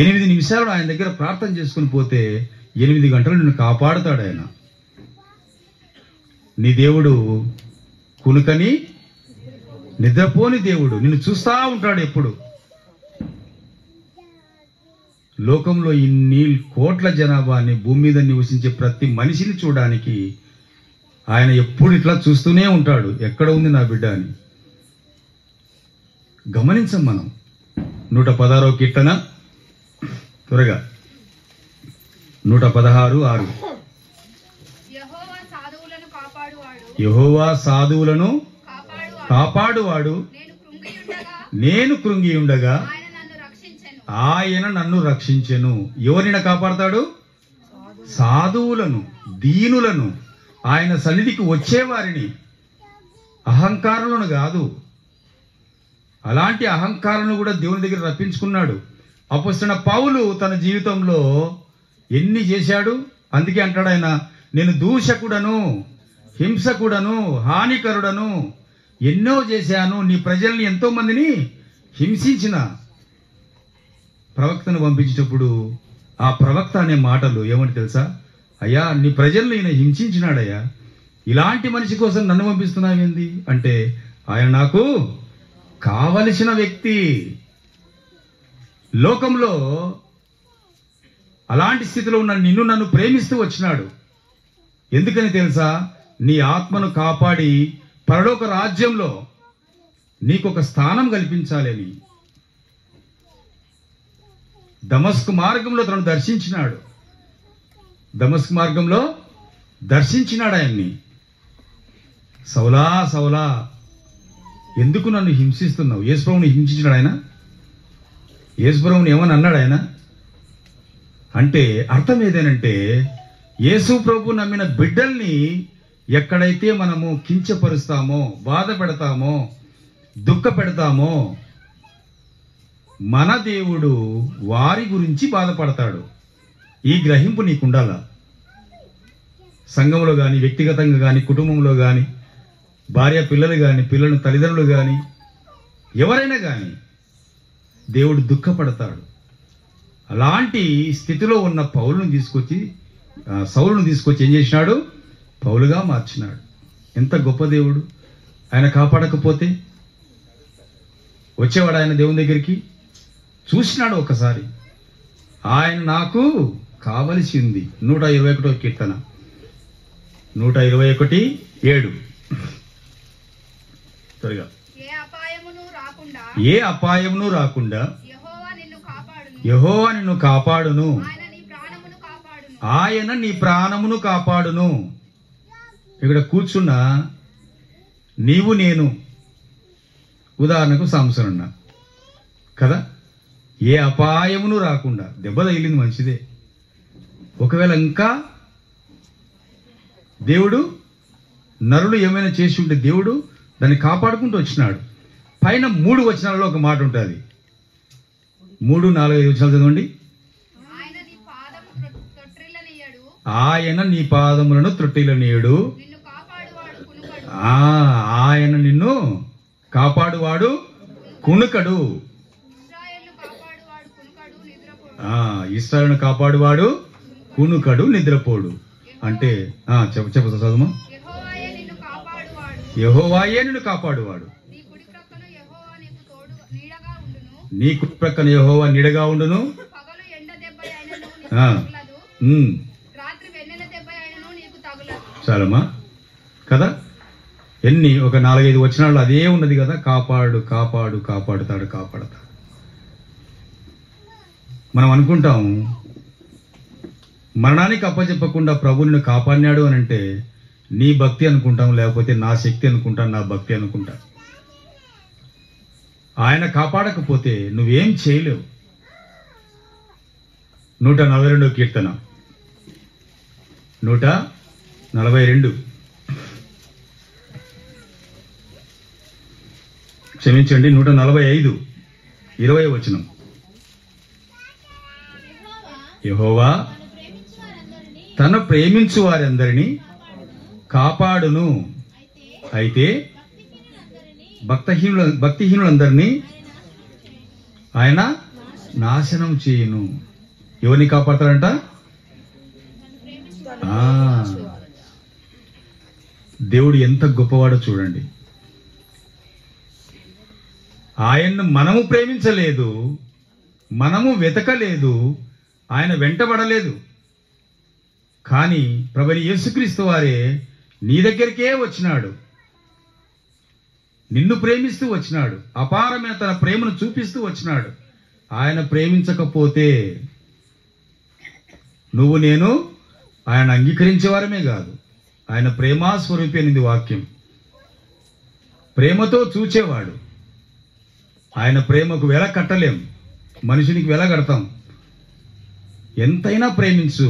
8 నిమిషాలు ఆయన దగ్గర ప్రార్థన చేసుకుని పోతే 8 గంటలు నిన్ను కాపాడుతాడు ఆయన. నీ దేవుడు కునుకని నిద్రపోని దేవుడు. నిన్ను చూస్తా ఉంటాడు ఎప్పుడు. లోకంలో ఇన్ని కోట్ల జనాభాని, భూమి మీద నివసించే ప్రతి మనిషిని చూడడానికి ఆయన ఎప్పుడు ఇట్లా చూస్తూనే ఉంటాడు. ఎక్కడ ఉంది నా బిడ్డ అని గమనించం మనం. 116వ కీర్తన త్వరగా. 116:6. యెహోవా సాధువులను కాపాడువాడు, నేను కృంగి ఉండగా ఆయన నన్ను రక్షించెను. ఎవరిని కాపాడతాడు? సాధువులను, దీనులను, ఆయన సన్నిధికి వచ్చేవారిని, అహంకారులను కాదు. అలాంటి అహంకారులను కూడా దేవుని దగ్గర రప్పించుకున్నాడు. అపొస్తలుడైన పౌలు తన జీవితంలో ఎన్ని చేశాడు. అందుకే అంటాడు ఆయన, నేను దూషకుడను, హింసకుడను, హానికరుడను, ఎన్నో చేశాను. నీ ప్రజల్ని, ఎంతో మందిని హింసించిన. ప్రవక్తను పంపించేటప్పుడు ఆ ప్రవక్త అనే మాటలు ఏమని తెలుసా? అయ్యా, నీ ప్రజల్ని ఈయన హింసించినాడయ్యా, ఇలాంటి మనిషి కోసం నన్ను పంపిస్తున్నావేంది అంటే, ఆయన నాకు కావలసిన వ్యక్తి. లోకంలో అలాంటి స్థితిలో ఉన్న నన్ను ప్రేమిస్తూ వచ్చినాడు. ఎందుకని తెలుసా? నీ ఆత్మను కాపాడి పరలోక రాజ్యంలో నీకొక స్థానం కల్పించాలని. దమస్కు మార్గంలో తనను దర్శించినాడు. దమస్కు మార్గంలో దర్శించినాడు ఆయన్ని. సౌలా సౌలా, ఎందుకు నన్ను హింసిస్తున్నావు? యేసుప్రభుని హింసించినాడు ఆయన. యేసుప్రభుని ఏమని అన్నాడు ఆయన అంటే అర్థం ఏదేనంటే, యేసు ప్రభు నమ్మిన బిడ్డల్ని ఎక్కడైతే మనము కించపరుస్తామో, బాధ పెడతామో, దుఃఖ పెడతామో, మన దేవుడు వారి గురించి బాధపడతాడు. ఈ గ్రహింపు నీకుండాల. సంఘంలో కానీ, వ్యక్తిగతంగా కానీ, కుటుంబంలో కానీ, భార్య పిల్లలు కానీ, పిల్లల తల్లిదండ్రులు కానీ, ఎవరైనా కానీ దేవుడు దుఃఖపడతాడు. అలాంటి స్థితిలో ఉన్న సౌలును తీసుకొచ్చి ఏం చేసినాడు? పౌలుగా మార్చినాడు. ఎంత గొప్ప దేవుడు! ఆయన కాపాడకపోతే వచ్చేవాడు ఆయన దేవుని దగ్గరికి? చూసినాడు ఒకసారి. ఆయన నాకు కావలసి ఉంది. 121వ కీర్తన 121:7. త్వరగా. ఏ అపాయమును రాకుండా యెహోవా నిన్ను కాపాడును. ఆయన నీ ప్రాణమును కాపాడును. ఇక్కడ కూర్చున్న నీవు నేను, ఉదాహరణకు సంసనున్నా కదా, ఏ అపాయమును రాకుండా. దెబ్బ తగిలింది మంచిదే. ఒకవేళ ఇంకా దేవుడు నరులు ఏమైనా చేసి ఉంటే దేవుడు దాన్ని కాపాడుకుంటూ వచ్చినాడు. పైన 3 వచనాలలో ఒక మాట ఉంటుంది. 3, 4, 5 వచనాలు చదవండి. ఆయన నీ పాదములను త్రొట్టిల్లనీయడు. ఆయన నిన్ను కాపాడువాడు కునుకడు. ఇశ్రాయేలును కాపాడువాడు కునుకడు, నిద్రపోడు. అంటే చెప్పు చదువు. యెహోవాయే నిన్ను కాపాడువాడు. నీ కుడి ప్రక్కన యెహోవా నీడగా ఉండును. చాలమ్మా కదా. ఎన్ని ఒక 4-5 వచనాలు అదే ఉన్నది కదా. కాపాడుతాడు. మనం అనుకుంటాం మరణానికి అప్పచెప్పకుండా ప్రభు నిన్ను కాపాడినాడు అని అంటే నీ భక్తి అనుకుంటాం, లేకపోతే నా శక్తి అనుకుంటాం, నా భక్తి అనుకుంటా. ఆయన కాపాడకపోతే నువ్వేం చేయలేవు. 142వ కీర్తన 142. క్షమించండి, 145 20వ వచనం. యెహోవా తను ప్రేమించు వారందరినీ కాపాడును. అయితే భక్తిహీనులందరినీ ఆయన నాశనం చేయును. ఎవరిని కాపాడతాడంట? దేవుడు ఎంత గొప్పవాడో చూడండి. ఆయన్ను మనము ప్రేమించలేదు, మనము వెతకలేదు, ఆయన వెంటబడలేదు. కానీ ప్రభువైన యేసుక్రీస్తు వారే నీ దగ్గరికే వచ్చినాడు, నిన్ను ప్రేమిస్తూ వచ్చినాడు, అపారమైన తన ప్రేమను చూపిస్తూ వచ్చినాడు. ఆయన ప్రేమించకపోతే నువ్వు నేను ఆయన అంగీకరించేవారమే కాదు. ఆయన ప్రేమాస్వరూపి అనేది వాక్యం. ప్రేమతో చూచేవాడు. ఆయన ప్రేమకు వెల కట్టలేం, మనుషునికి వెల కడతాం. ఎంతైనా ప్రేమించు.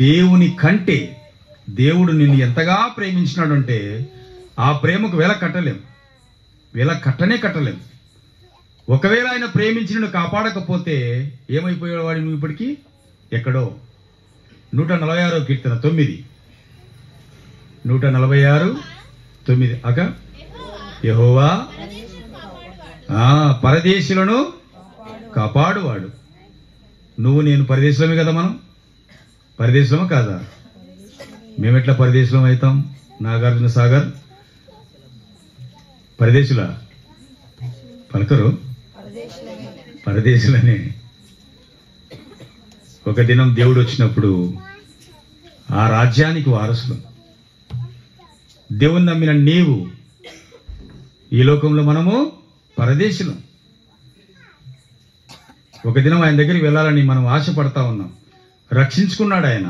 దేవుని కంటే దేవుడు నిన్ను ఎంతగా ప్రేమించినాడు అంటే ఆ ప్రేమకు వెల కట్టలేం, వెల కట్టలేం. ఒకవేళ ఆయన ప్రేమించి నిన్ను కాపాడకపోతే ఏమైపోయేవాడు నువ్వు ఇప్పటికీ? ఎక్కడో. 146వ కీర్తన 9. 146:9. అక యెహోవా పరదేశులను కాపాడువాడు. నువ్వు నేను పరదేశులమే కదా. మనం పరదేశులమా కాదా? మేమెట్లా పరదేశులం అవుతాం? నాగార్జున సాగర్ పరదేశుల పలకరు, పరదేశులనే. ఒక దినం దేవుడు వచ్చినప్పుడు ఆ రాజ్యానికి వారసులం. దేవుని నమ్మిన నీవు ఈ లోకంలో, మనము పరదేశులం. ఒక దినం ఆయన దగ్గరికి వెళ్ళాలని మనం ఆశపడతా ఉన్నాం. రక్షించుకున్నాడు ఆయన.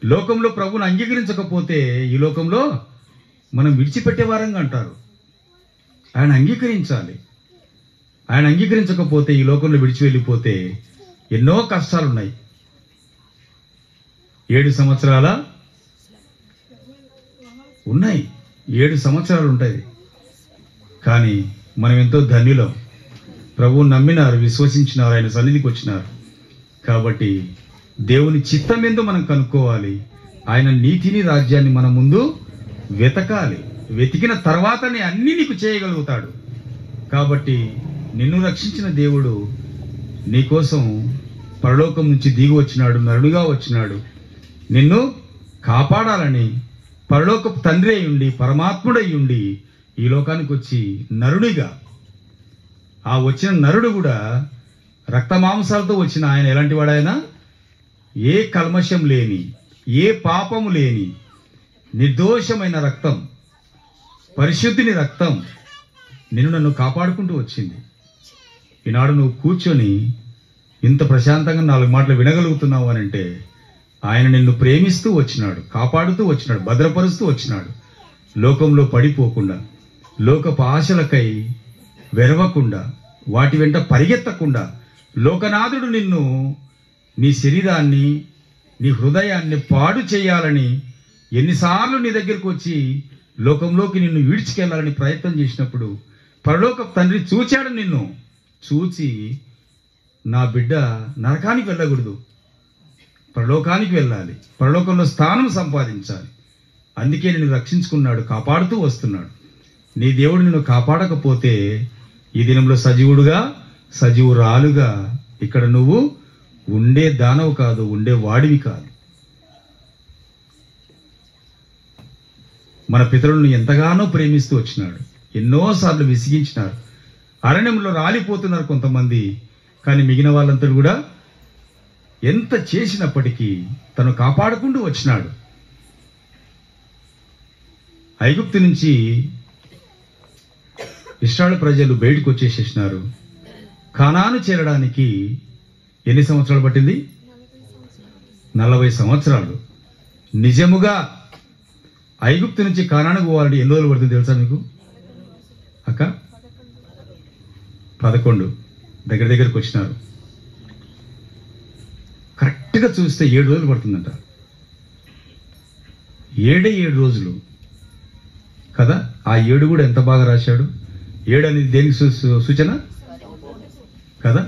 లోకంలో ప్రభువుని అంగీకరించకపోతే ఈ లోకంలో మనం విడిచిపెట్టే వారంగా అంటారు. ఆయన అంగీకరించాలి. ఆయన అంగీకరించకపోతే ఈ లోకంలో విడిచి వెళ్ళిపోతే ఎన్నో కష్టాలున్నాయి. 7 సంవత్సరాల ఉన్నాయి, 7 సంవత్సరాలు ఉంటాయి. కానీ మనం ఎంతో ధన్యులం. ప్రభువు నమ్మినారు, విశ్వసించినారు, ఆయన సన్నిధికి వచ్చినారు. కాబట్టి దేవుని చిత్తం ఏందో మనం కనుక్కోవాలి. ఆయన నీతిని, రాజ్యాన్ని మన ముందు వెతకాలి. వెతికిన తర్వాతనే అన్ని నీకు చేయగలుగుతాడు. కాబట్టి నిన్ను రక్షించిన దేవుడు నీకోసం పరలోకం నుంచి దిగి వచ్చినాడు, నరుడుగా వచ్చినాడు. నిన్ను కాపాడాలని పరలోకపు తండ్రి అయి ఉండి, పరమాత్ముడై ఉండి ఈ లోకానికి వచ్చి నరుడిగా, ఆ వచ్చిన నరుడు కూడా రక్తమాంసాలతో వచ్చిన ఆయన ఎలాంటి వాడు? ఆయన ఏ కల్మషం లేని, ఏ పాపము లేని నిర్దోషమైన రక్తం, పరిశుద్ధిని రక్తం నిన్ను నన్ను కాపాడుకుంటూ వచ్చింది. ఈనాడు నువ్వు కూర్చొని ఇంత ప్రశాంతంగా 4 మాటలు వినగలుగుతున్నావు అనంటే ఆయన నిన్ను ప్రేమిస్తూ వచ్చినాడు, కాపాడుతూ వచ్చినాడు, భద్రపరుస్తూ వచ్చినాడు. లోకంలో పడిపోకుండా, లోకపు ఆశలకై వెరవకుండా, వాటి వెంట పరిగెత్తకుండా, లోకనాథుడు నిన్ను, నీ శరీరాన్ని, నీ హృదయాన్ని పాడు చేయాలని ఎన్నిసార్లు నీ దగ్గరకు వచ్చి లోకంలోకి నిన్ను ఈడ్చుకెళ్లాలని ప్రయత్నం చేసినప్పుడు పరలోక తండ్రి చూచాడు. నిన్ను చూచి, నా బిడ్డ నరకానికి వెళ్ళకూడదు, పరలోకానికి వెళ్ళాలి, పరలోకంలో స్థానం సంపాదించాలి. అందుకే నిన్ను రక్షించుకున్నాడు, కాపాడుతూ వస్తున్నాడు. నీ దేవుడు నిన్ను కాపాడకపోతే ఈ దినంలో సజీవుడుగా, సజీవురాలుగా ఇక్కడ నువ్వు ఉండే దానవు కాదు, ఉండే వాడివి కాదు. మన పితరులను ఎంతగానో ప్రేమిస్తూ వచ్చినాడు. ఎన్నోసార్లు విసిగించినారు. అరణ్యంలో రాలిపోతున్నారు కొంతమంది. కానీ మిగిలిన వాళ్ళంతా కూడా ఎంత చేసినప్పటికీ తను కాపాడుకుంటూ వచ్చినాడు. ఐగుప్తు నుంచి ఇశ్రాయేలు ప్రజలు బయటకు వచ్చేసేసినారు. కానాను చేరడానికి ఎన్ని సంవత్సరాలు పట్టింది? 40 సంవత్సరాలు. నిజముగా ఐగుప్తు నుంచి కానానుకు పోవాలంటే ఎన్ని రోజులు పడుతుంది తెలుసా మీకు అక్క? 11 దగ్గరికి వచ్చినారు. కరెక్ట్గా చూస్తే 7 రోజులు పడుతుందంట. 7 రోజులు కదా. ఆ 7 కూడా ఎంత బాగా రాశాడు. 7 అనేది దేనికి సూచన కదా.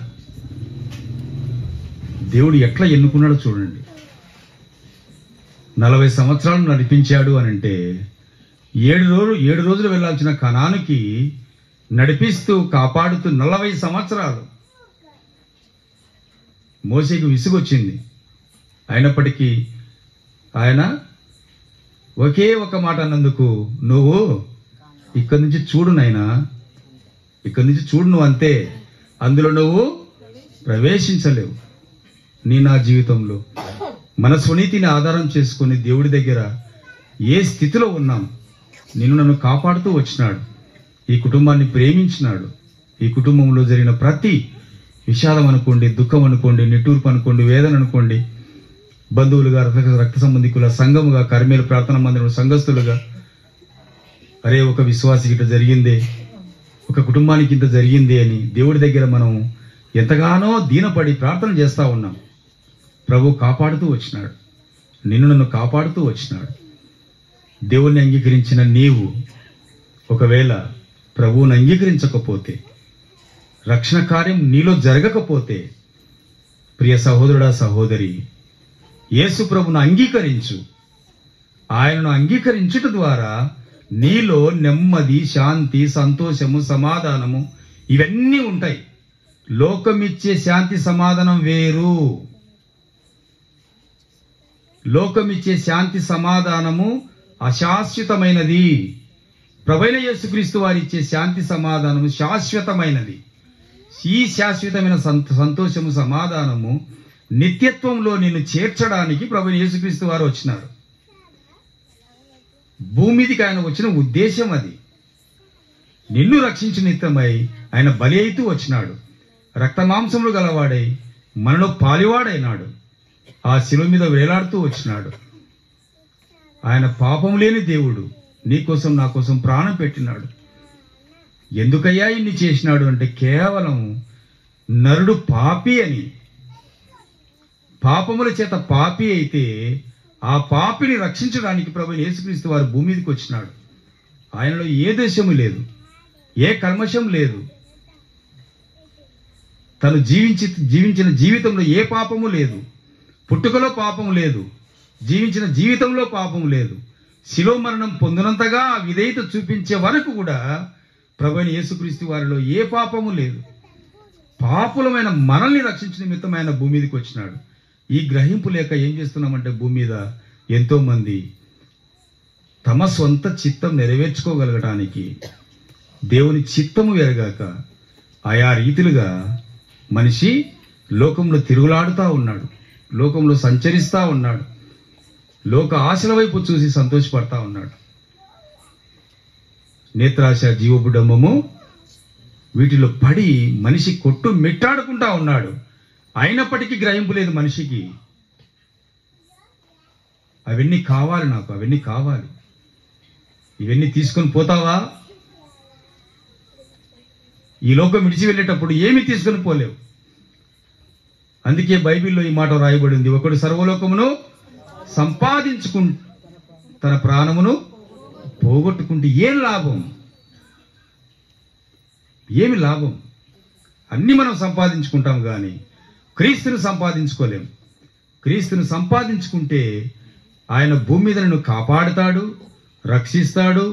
దేవుడు ఎట్లా ఎన్నుకున్నాడో చూడండి. 40 సంవత్సరాలు నడిపించాడు అని అంటే 7 రోజులు వెళ్ళాల్సిన కనానుకి నడిపిస్తూ, కాపాడుతూ 40 సంవత్సరాలు. మోసేకు విసుగొచ్చింది. అయినప్పటికీ ఆయన ఒకే ఒక మాట అన్నందుకు, నువ్వు ఇక్కడి నుంచి చూడు నాయనా, ఇక్కడి నుంచి చూడు, నువ్వు అంతే, అందులో నువ్వు ప్రవేశించలేవు. నా జీవితంలో మన స్వనీతిని ఆధారం చేసుకుని దేవుడి దగ్గర ఏ స్థితిలో ఉన్నాం, నిన్ను నన్ను కాపాడుతూ వచ్చినాడు. ఈ కుటుంబాన్ని ప్రేమించినాడు. ఈ కుటుంబంలో జరిగిన ప్రతి విషాదం అనుకోండి, దుఃఖం అనుకోండి, నిట్టూర్పు అనుకోండి, వేదన అనుకోండి, బంధువులుగా, రక్త సంబంధికుల, సంఘముగా, కర్మేల ప్రార్థన మందిరంలో సంఘస్థులుగా, అరే ఒక విశ్వాసికి ఇంత జరిగిందే, ఒక కుటుంబానికి ఇంత జరిగిందే అని దేవుడి దగ్గర మనం ఎంతగానో దీనపడి ప్రార్థన చేస్తూ ఉన్నాం. ప్రభు కాపాడుతూ వచ్చినాడు, నిన్ను నన్ను కాపాడుతూ వచ్చినాడు. దేవుణ్ణి అంగీకరించిన నీవు ఒకవేళ ప్రభువుని అంగీకరించకపోతే, రక్షణ కార్యం నీలో జరగకపోతే, ప్రియ సహోదరుడా, సహోదరి, యేసు ప్రభువును అంగీకరించు. ఆయనను అంగీకరించుట ద్వారా నీలో నెమ్మది, శాంతి, సంతోషము, సమాధానము ఇవన్నీ ఉంటాయి. లోకమిచ్చే శాంతి సమాధానం వేరు. లోకమిచ్చే శాంతి సమాధానము అశాశ్వతమైనది. ప్రభువైన యేసుక్రీస్తు వారు ఇచ్చే శాంతి సమాధానము శాశ్వతమైనది. ఈ శాశ్వతమైన సంతోషము, సమాధానము నిత్యత్వంలో నిన్ను చేర్చడానికి ప్రభువైన యేసుక్రీస్తు వారు వచ్చినారు. భూమి మీదకి ఆయన వచ్చిన ఉద్దేశం అది. నిన్ను రక్షించిన నిమిత్తమై ఆయన బలి అయితూ వచ్చినాడు. రక్తమాంసములు గలవాడై మనలో పాలివాడైనాడు. ఆ శిలువ మీద వేలాడుతూ వచ్చినాడు. ఆయన పాపం లేని దేవుడు. నీకోసం నా కోసం ప్రాణం పెట్టినాడు. ఎందుకయ్యా ఇన్ని చేసినాడు అంటే కేవలం నరుడు పాపి అని. పాపముల చేత పాపి అయితే ఆ పాపిని రక్షించడానికి ప్రభువైన యేసుక్రీస్తు వారు భూమి మీదకి వచ్చినాడు. ఆయనలో ఏ దోషము లేదు, ఏ కల్మషం లేదు. తను జీవించిన జీవితంలో ఏ పాపము లేదు. పుట్టుకలో పాపము లేదు, జీవించిన జీవితంలో పాపము లేదు. శిలువ మరణం పొందినంతగా విధేయత చూపించే వరకు కూడా ప్రభువైన యేసుక్రీస్తు వారిలో ఏ పాపము లేదు. పాపులమైన మనల్ని రక్షించిన నిమిత్తం ఆయన భూమి మీదకి వచ్చినాడు. ఈ గ్రహింపు లేక ఏం చేస్తున్నామంటే భూమి మీద ఎంతో మంది తమ సొంత చిత్తం నెరవేర్చుకోగలగటానికి దేవుని చిత్తము ఎరగాక ఆయా రీతిలుగా మనిషి లోకంలో తిరుగులాడుతూ ఉన్నాడు, లోకంలో సంచరిస్తూ ఉన్నాడు, లోక ఆశల వైపు చూసి సంతోషపడతా ఉన్నాడు. నేత్రాశ, జీవబుడంబము వీటిలో పడి మనిషి కొట్టు మెట్టాడుకుంటా ఉన్నాడు. అయినప్పటికీ గ్రహింపు లేదు మనిషికి. అవన్నీ కావాలి, నాకు అవన్నీ కావాలి. ఇవన్నీ తీసుకొని పోతావా? ఈ లోకం విడిచి వెళ్ళేటప్పుడు ఏమీ తీసుకొని పోలేవు. అందుకే బైబిల్లో ఈ మాట రాయబడింది, ఒకడు సర్వలోకమును తన ప్రాణమును పోగొట్టుకుంటే ఏం లాభం? ఏమి లాభం? అన్ని మనం సంపాదించుకుంటాం కానీ క్రీస్తుని సంపాదించుకోలేం. క్రీస్తుని సంపాదించుకుంటే ఆయన భూమి మీద నిన్ను కాపాడుతాడు, రక్షిస్తాడు.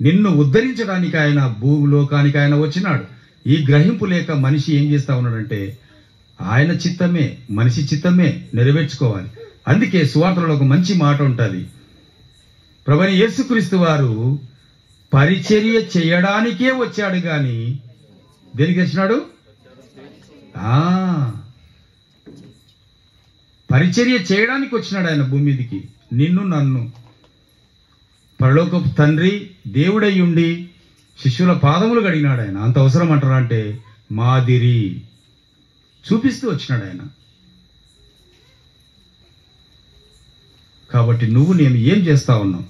నిన్ను ఉద్ధరించడానికి ఆయన భూలోకానికి ఆయన వచ్చినాడు. ఈ గ్రహింపు లేక మనిషి ఏం చేస్తా ఉన్నాడంటే ఆయన చిత్తమే, మనిషి చిత్తమే నెరవేర్చుకోవాలి. అందుకే సువార్తలో ఒక మంచి మాట ఉంటుంది. ప్రభువైన యేసుక్రీస్తు వారు పరిచర్య చేయడానికే వచ్చాడు కానీ దేనికి వచ్చినాడు? పరిచర్య చేయడానికి వచ్చినాడు ఆయన భూమి మీదకి. నిన్ను నన్ను పరలోకపు తండ్రి దేవుడై ఉండి శిష్యుల పాదములు గడిగినాడు ఆయన. అంత అవసరం అంటారా అంటే మాదిరి చూపిస్తూ వచ్చినాడు ఆయన. కాబట్టి నువ్వు నేను ఏం చేస్తా ఉన్నావు?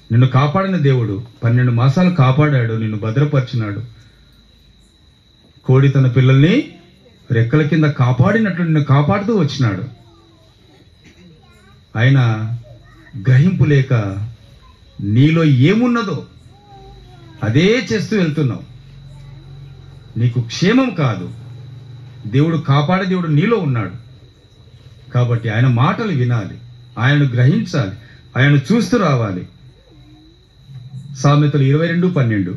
నిన్ను కాపాడిన దేవుడు 12 మాసాలు కాపాడాడు, నిన్ను భద్రపరిచినాడు. కోడి తన పిల్లల్ని రెక్కల కింద కాపాడినట్లు నిన్ను కాపాడుతూ వచ్చినాడు. ఆయన గ్రహింపు లేక నీలో ఏమున్నదో అదే చేస్తూ వెళ్తున్నావు. నీకు క్షేమం కాదు. దేవుడు కాపాడే దేవుడు నీలో ఉన్నాడు. కాబట్టి ఆయన మాటలు వినాలి, ఆయనను గ్రహించాలి, ఆయనను చూస్తూ రావాలి. సామెతలు 22:12.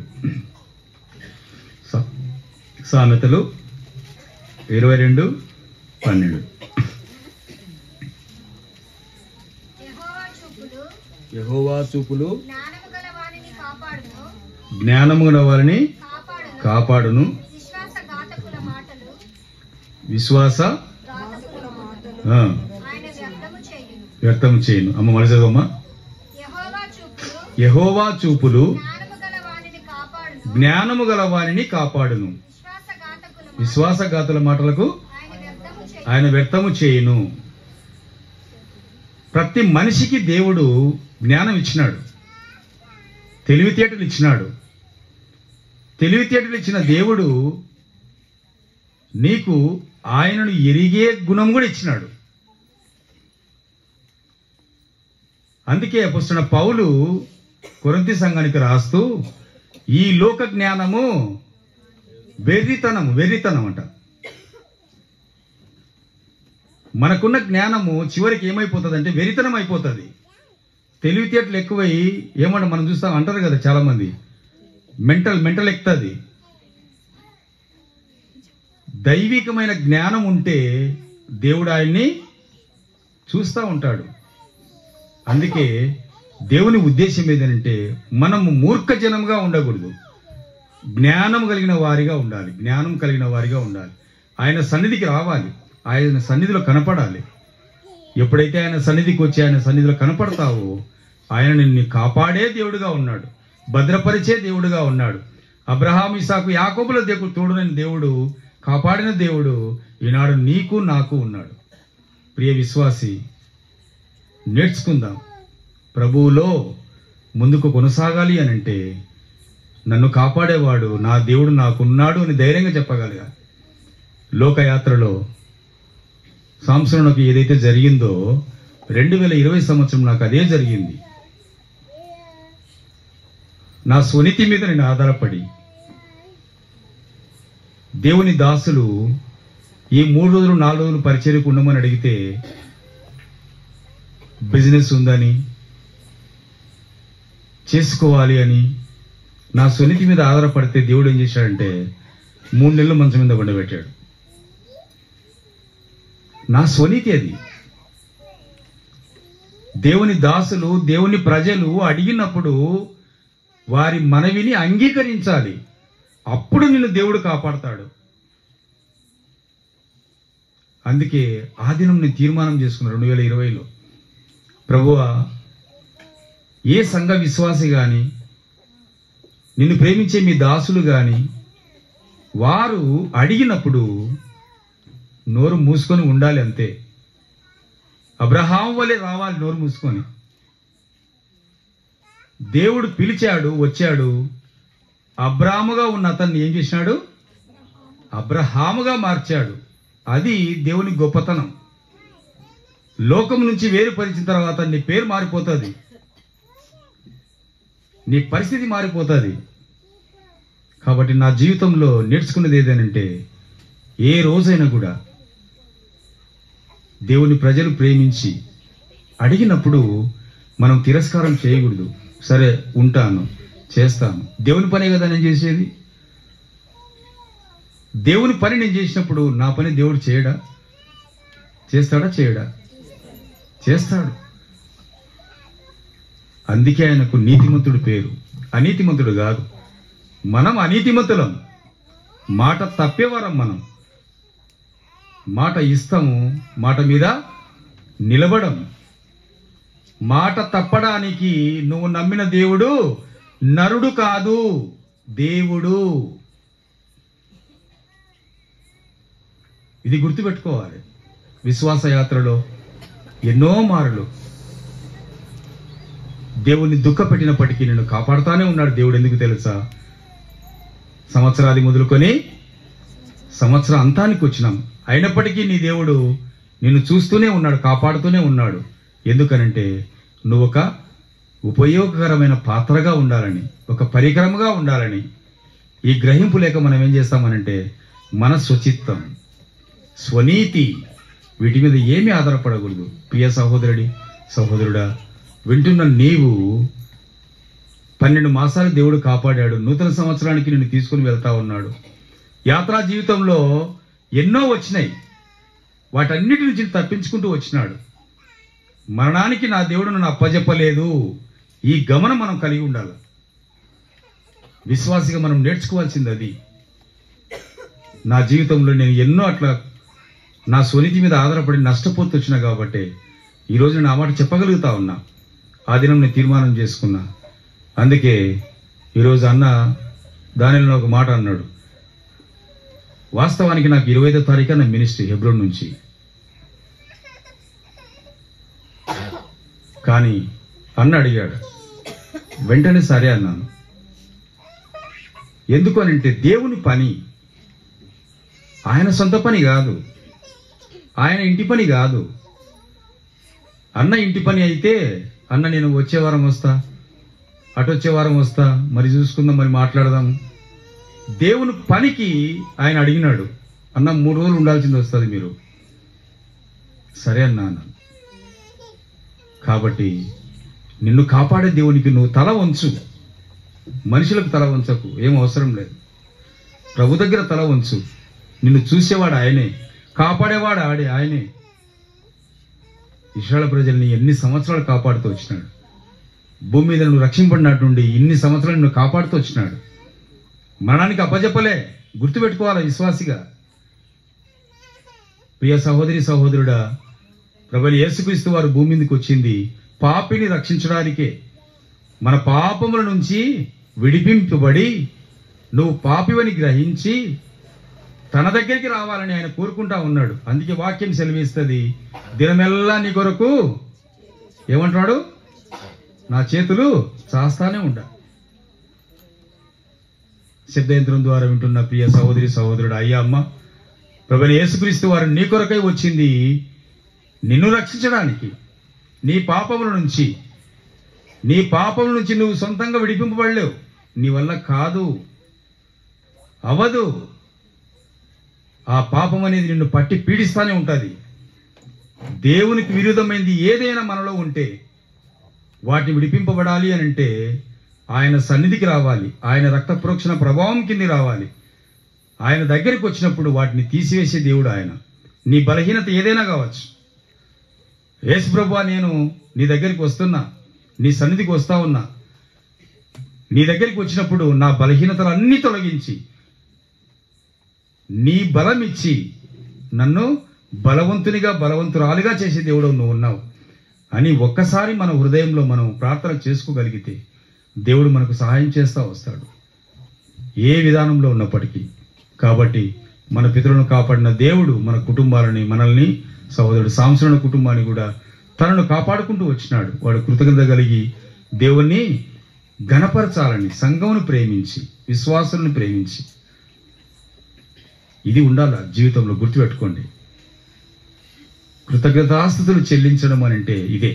సామెతలు 22:12. యెహోవా చూపులు జ్ఞానము గల వారిని కాపాడును, విశ్వాస వ్యర్థము చేయను. అమ్మ మనసమ్మా. యెహోవా చూపులు జ్ఞానము గల వారిని కాపాడును, విశ్వాసఘాతుల మాటలకు ఆయన వ్యర్థము చేయును. ప్రతి మనిషికి దేవుడు జ్ఞానం ఇచ్చినాడు, తెలివితేటలు ఇచ్చినాడు. తెలివితేటలు ఇచ్చిన దేవుడు నీకు ఆయనను ఎరిగే గుణం కూడా ఇచ్చినాడు. అందుకే అపొస్తలుడైన పౌలు కొరింథీ సంఘానికి రాస్తూ ఈ లోక జ్ఞానము వెర్రితనం అంట. మనకున్న జ్ఞానము చివరికి ఏమైపోతుంది అంటే వెరితనం అయిపోతుంది. తెలివితేటలు ఎక్కువై ఏమంట మనం చూస్తాం అంటారు కదా చాలా మంది, మెంటల్ ఎక్కుతుంది. దైవికమైన జ్ఞానం ఉంటే దేవుడు ఆయన్ని చూస్తూ ఉంటాడు. అందుకే దేవుని ఉద్దేశం ఏదంటే మనము మూర్ఖ జనంగా ఉండకూడదు, జ్ఞానం కలిగిన వారిగా ఉండాలి. జ్ఞానం కలిగిన వారిగా ఉండాలి. ఆయన సన్నిధికి రావాలి, ఆయన సన్నిధిలో కనపడాలి. ఎప్పుడైతే ఆయన సన్నిధికి వచ్చి ఆయన సన్నిధిలో కనపడతావో ఆయన నిన్ను కాపాడే దేవుడుగా ఉన్నాడు, భద్రపరిచే దేవుడుగా ఉన్నాడు. అబ్రహాం, ఇసాకు, యాకోబుల దేవుడు తోడునైన దేవుడు, కాపాడిన దేవుడు ఈనాడు నీకు నాకు ఉన్నాడు. ప్రియ విశ్వాసి, నేర్చుకుందాం. ప్రభువులో ముందుకు కొనసాగాలి అని అంటే నన్ను కాపాడేవాడు నా దేవుడు నాకున్నాడు అని ధైర్యంగా చెప్పగలిగా. లోకయాత్రలో సంవత్సరంలోకి ఏదైతే జరిగిందో 2020 సంవత్సరం నాకు అదే జరిగింది. నా స్వనీతి మీద నేను ఆధారపడి దేవుని దాసులు ఈ 3 రోజులు 4 రోజులు పరిచర్యకు ఉండమని అడిగితే బిజినెస్ ఉందని చేసుకోవాలి అని నా స్వనీతి మీద ఆధారపడితే దేవుడు ఏం చేశాడంటే 3 నెలలు మంచం మీద పండబెట్టాడు. నా స్వనీతి అది. దేవుని దాసులు, దేవుని ప్రజలు అడిగినప్పుడు వారి మనవిని అంగీకరించాలి. అప్పుడు నిన్ను దేవుడు కాపాడతాడు. అందుకే ఆ దినం నేను తీర్మానం చేసుకున్నాను 2020లో, ప్రభువా, ఏ సంఘ విశ్వాసి గాని, నిన్ను ప్రేమించే మీ దాసులు గాని వారు అడిగినప్పుడు నోరు మూసుకొని ఉండాలి. అంతే. అబ్రహాం వలె రావాలి నోరు మూసుకొని. దేవుడు పిలిచాడు, వచ్చాడు. అబ్రాముగా ఉన్న అతన్ని ఏం చేసినాడు? అబ్రహాముగా మార్చాడు. అది దేవుని గొప్పతనం. లోకం నుంచి వేరుపరిచిన తర్వాత నీ పేరు మారిపోతుంది, నీ పరిస్థితి మారిపోతుంది. కాబట్టి నా జీవితంలో నేర్చుకున్నది ఏదేనంటే, ఏ రోజైనా కూడా దేవుని ప్రజలు ప్రేమించి అడిగినప్పుడు మనం తిరస్కారం చేయకూడదు. సరే, ఉంటాను, చేస్తాను. దేవుని పనే కదా నేను చేసేది. దేవుని పని నేను చేసినప్పుడు నా పని దేవుడు చేయడా? చేస్తాడా? చేయడా? చేస్తాడు. అందుకే ఆయనకు నీతిమంతుడు పేరు, అనీతిమంతుడు కాదు. మనం అనీతిమంతులం, మాట తప్పేవారం. మనం మాట ఇస్తాము, మాట మీద నిలబడం. మాట తప్పడానికి నువ్వు నమ్మిన దేవుడు నరుడు కాదు, దేవుడు. ఇది గుర్తుపెట్టుకోవాలి. విశ్వాస యాత్రలో ఎన్నో మారులు దేవుణ్ణి దుఃఖపెట్టినప్పటికీ నిన్ను కాపాడుతానే ఉన్నాడు దేవుడు. ఎందుకు తెలుసా? సంవత్సరాది మొదలుకొని సంవత్సరం అంతానికి వచ్చినాం, అయినప్పటికీ నీ దేవుడు నిన్ను చూస్తూనే ఉన్నాడు, కాపాడుతూనే ఉన్నాడు. ఎందుకనంటే నువ్వు ఒక ఉపయోగకరమైన పాత్రగా ఉండాలని, ఒక పరికరముగా ఉండాలని. ఈ గ్రహింపు లేక మనం ఏం చేస్తామనంటే మన స్వచిత్తం, స్వనీతి, వీటి మీద ఏమీ ఆధారపడకూడదు. ప్రియ సహోదరుడి, సహోదరుడా, వింటున్న నీవు 12 మాసాలు దేవుడు కాపాడాడు. నూతన సంవత్సరానికి నిన్ను తీసుకుని వెళ్తా ఉన్నాడు. యాత్రా జీవితంలో ఎన్నో వచ్చినాయి, వాటన్నిటి నుంచి తప్పించుకుంటూ వచ్చినాడు. మరణానికి నా దేవుడు నన్ను అప్పజెప్పలేదు. ఈ గమనం మనం కలిగి ఉండాలి. విశ్వాసిగా మనం నేర్చుకోవాల్సింది అది. నా జీవితంలో నేను ఎన్నో అట్లా నా స్వనీతి మీద ఆధారపడి నష్టపోతూ వచ్చినా కాబట్టి ఈరోజు నేను ఆ మాట చెప్పగలుగుతా ఉన్నా. ఆ దినం నేను తీర్మానం చేసుకున్నా. అందుకే ఈరోజు అన్న దానిలో ఒక మాట అన్నాడు. వాస్తవానికి నాకు 25వ తారీఖు నా మినిస్ట్రీ హెబ్రోన్ నుంచి. కానీ అన్న అడిగాడు, వెంటనే సరే అన్నాను. ఎందుకు అనంటే దేవుని పని, ఆయన సొంత పని కాదు, ఆయన ఇంటి పని కాదు. అన్న ఇంటి పని అయితే అన్న నేను వచ్చే వారం వస్తా, అటు వచ్చే వారం వస్తా, మరి చూసుకుందాం, మరి మాట్లాడదాం. దేవుని పనికి ఆయన అడిగినాడు, అన్న 3 రోజులు ఉండాల్సింది వస్తుంది మీరు. సరే అన్నాను. కాబట్టి నిన్ను కాపాడే దేవునికి నువ్వు తల వంచు, మనుషులకు తల వంచకు, ఏం అవసరం లేదు. ప్రభు దగ్గర తల వంచు. నిన్ను చూసేవాడు ఆయనే, కాపాడేవాడు ఆయనే. ఇశ్రాయేలు ప్రజల్ని ఎన్ని సంవత్సరాలు కాపాడుతూ వచ్చినాడు. భూమి మీద నువ్వు రక్షింపడినట్టుండి ఇన్ని సంవత్సరాలు నువ్వు కాపాడుతూ వచ్చినాడు. మరణానికి అప్పజెప్పలే. గుర్తుపెట్టుకోవాలి విశ్వాసిగా. ప్రియ సహోదరి సహోదరుడా, ప్రభువైన యేసుక్రీస్తు వారు భూమి మీదకి వచ్చింది పాపిని రక్షించడానికే. మన పాపముల నుంచి విడిపింపబడి నువ్వు పాపివని గ్రహించి తన దగ్గరికి రావాలని ఆయన కోరుకుంటా ఉన్నాడు. అందుకే వాక్యం సెలవిస్తుంది, దినమెల్లా నీ కొరకు ఏమంటున్నాడు, నా చేతులు చాస్తానే ఉండ. శబ్దయంత్రం ద్వారా వింటున్న ప్రియ సహోదరి సహోదరుడు, అయ్యా అమ్మ, ప్రభువైన యేసుక్రీస్తు వారు నీ కొరకై వచ్చింది నిన్ను రక్షించడానికి. నీ పాపముల నుంచి నువ్వు సొంతంగా విడిపింపబడలేవు. నీ వల్ల కాదు, అవదు. ఆ పాపం అనేది నిన్ను పట్టి పీడిస్తానే ఉంటుంది. దేవునికి విరుద్ధమైంది ఏదైనా మనలో ఉంటే వాటిని విడిపింపబడాలి అని అంటే ఆయన సన్నిధికి రావాలి, ఆయన రక్త ప్రోక్షణ ప్రభావం కింద రావాలి. ఆయన దగ్గరికి వచ్చినప్పుడు వాటిని తీసివేసే దేవుడు ఆయన. నీ బలహీనత ఏదైనా కావచ్చు, యేసు ప్రభువా నేను నీ దగ్గరికి వస్తున్నా, నీ సన్నిధికి వస్తా ఉన్నా, నీ దగ్గరికి వచ్చినప్పుడు నా బలహీనతలు అన్నీ తొలగించి నీ బలం ఇచ్చి నన్ను బలవంతురాలిగా చేసే దేవుడు నువ్వు ఉన్నావు అని ఒక్కసారి మన హృదయంలో మనం ప్రార్థన చేసుకోగలిగితే దేవుడు మనకు సహాయం చేస్తూ వస్తాడు, ఏ విధానంలో ఉన్నప్పటికీ. కాబట్టి మన పితరులను కాపాడిన దేవుడు మన కుటుంబాలని, మనల్ని, సహోదరుడు సాంసోను కుటుంబాన్ని కూడా తనను కాపాడుకుంటూ వచ్చినాడు. వాడు కృతజ్ఞత కలిగి దేవుణ్ణి ఘనపరచాలని, సంఘమును ప్రేమించి, విశ్వాసులను ప్రేమించి, ఇది ఉండాల జీవితంలో. గుర్తుపెట్టుకోండి, కృతజ్ఞతాస్తుతులు చెల్లించడం అని అంటే ఇదే.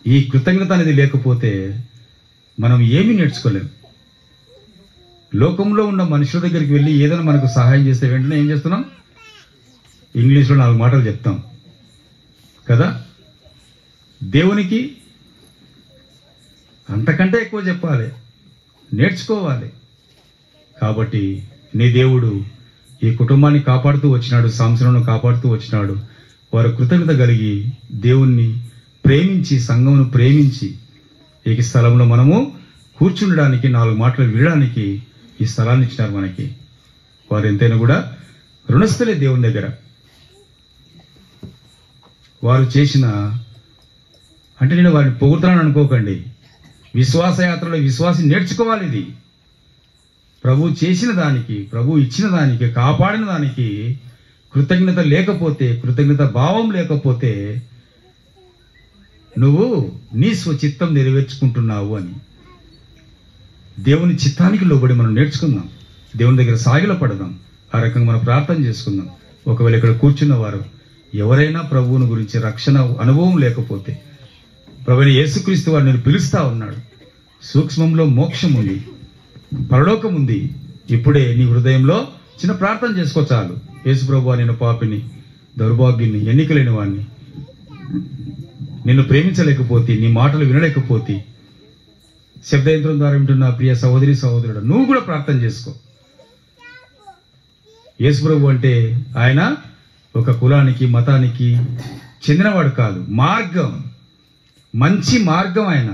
ఈ కృతజ్ఞత అనేది లేకపోతే మనం ఏమీ నేర్చుకోలేము. లోకంలో ఉన్న మనుషుల దగ్గరికి వెళ్ళి ఏదైనా మనకు సహాయం చేస్తే వెంటనే ఏం చేస్తున్నాం, ఇంగ్లీష్లో 4 మాటలు చెప్తాం కదా. దేవునికి అంతకంటే ఎక్కువ చెప్పాలి, నేర్చుకోవాలి. కాబట్టి నీ దేవుడు ఈ కుటుంబాన్ని కాపాడుతూ వచ్చినాడు, సంవత్సరంలో కాపాడుతూ వచ్చినాడు. వారు కృతజ్ఞత కలిగి దేవుణ్ణి ప్రేమించి, సంఘమును ప్రేమించి, ఈ స్థలంలో మనము కూర్చుండడానికి, 4 మాటలు వినడానికి ఈ స్థలాన్ని ఇచ్చినారు మనకి. వారు ఎంతైనా కూడా రుణస్థులే దేవుని దగ్గర. వారు చేసిన అంటే నేను వారిని పొగుడుతున్నాను అనుకోకండి. విశ్వాసయాత్రలో విశ్వాసం నేర్చుకోవాలి. ఇది ప్రభు చేసిన దానికి, ప్రభు ఇచ్చిన దానికి, కాపాడిన దానికి కృతజ్ఞత లేకపోతే, కృతజ్ఞత భావం లేకపోతే నువ్వు నీ స్వచిత్తం నెరవేర్చుకుంటున్నావు అని. దేవుని చిత్తానికి లోబడి మనం నేర్చుకుందాం, దేవుని దగ్గర సాగిల పడదాం, ఆ రకంగా మనం ప్రార్థన చేసుకుందాం. ఒకవేళ ఇక్కడ కూర్చున్న వారు ఎవరైనా ప్రభువుని గురించి రక్షణ అనుభవం లేకపోతే, ప్రభువైన యేసుక్రీస్తు వారు నేను పిలుస్తా ఉన్నాడు, సూక్ష్మంలో మోక్షం ఉంది, పరలోకం ఉంది. ఇప్పుడే నీ హృదయంలో చిన్న ప్రార్థన చేసుకో చాలు. యేసు ప్రభువా, నేను పాపిని, దౌర్భాగ్యుని, ఎన్నికలేని వాడిని, నిన్ను ప్రేమించలేకపోతే, నీ మాటలు వినలేకపోతే, శబ్దయంత్రం ద్వారా వింటున్న ప్రియ సహోదరి సహోదరుడు, నువ్వు కూడా ప్రార్థన చేసుకో. యేసు ప్రభు అంటే ఆయన ఒక కులానికి, మతానికి చెందినవాడు కాదు. మార్గం, మంచి మార్గం. ఆయన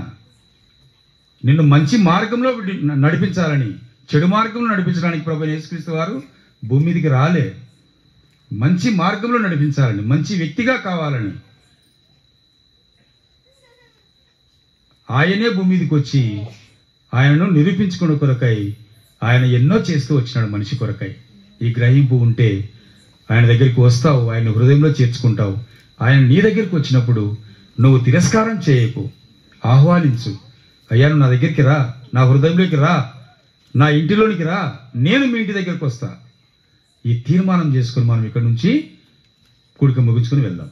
నిన్ను మంచి మార్గంలో నడిపించాలని, చెడు మార్గంలో నడిపించడానికి ప్రభువైన యేసుక్రీస్తు వారు భూమి మీదకి రాలే. మంచి మార్గంలో నడిపించాలని, మంచి వ్యక్తిగా కావాలని ఆయనే భూమి మీదకి వచ్చి ఆయనను నిరూపించుకునే కొరకై ఆయన ఎన్నో చేస్తూ వచ్చినాడు మనిషి కొరకై. ఈ గ్రహింపు ఉంటే ఆయన దగ్గరికి వస్తావు, ఆయన హృదయంలో చేర్చుకుంటావు. ఆయన నీ దగ్గరికి వచ్చినప్పుడు నువ్వు తిరస్కారం చేయకు, ఆహ్వానించు. అయ్యా నువ్వు నా దగ్గరికి రా, నా హృదయంలోకి రా, నా ఇంటిలోనికి రా, నేను మీ ఇంటి దగ్గరికి వస్తా. ఈ తీర్మానం చేసుకుని మనం ఇక్కడ నుంచి కూడిక ముగించుకుని వెళ్దాం.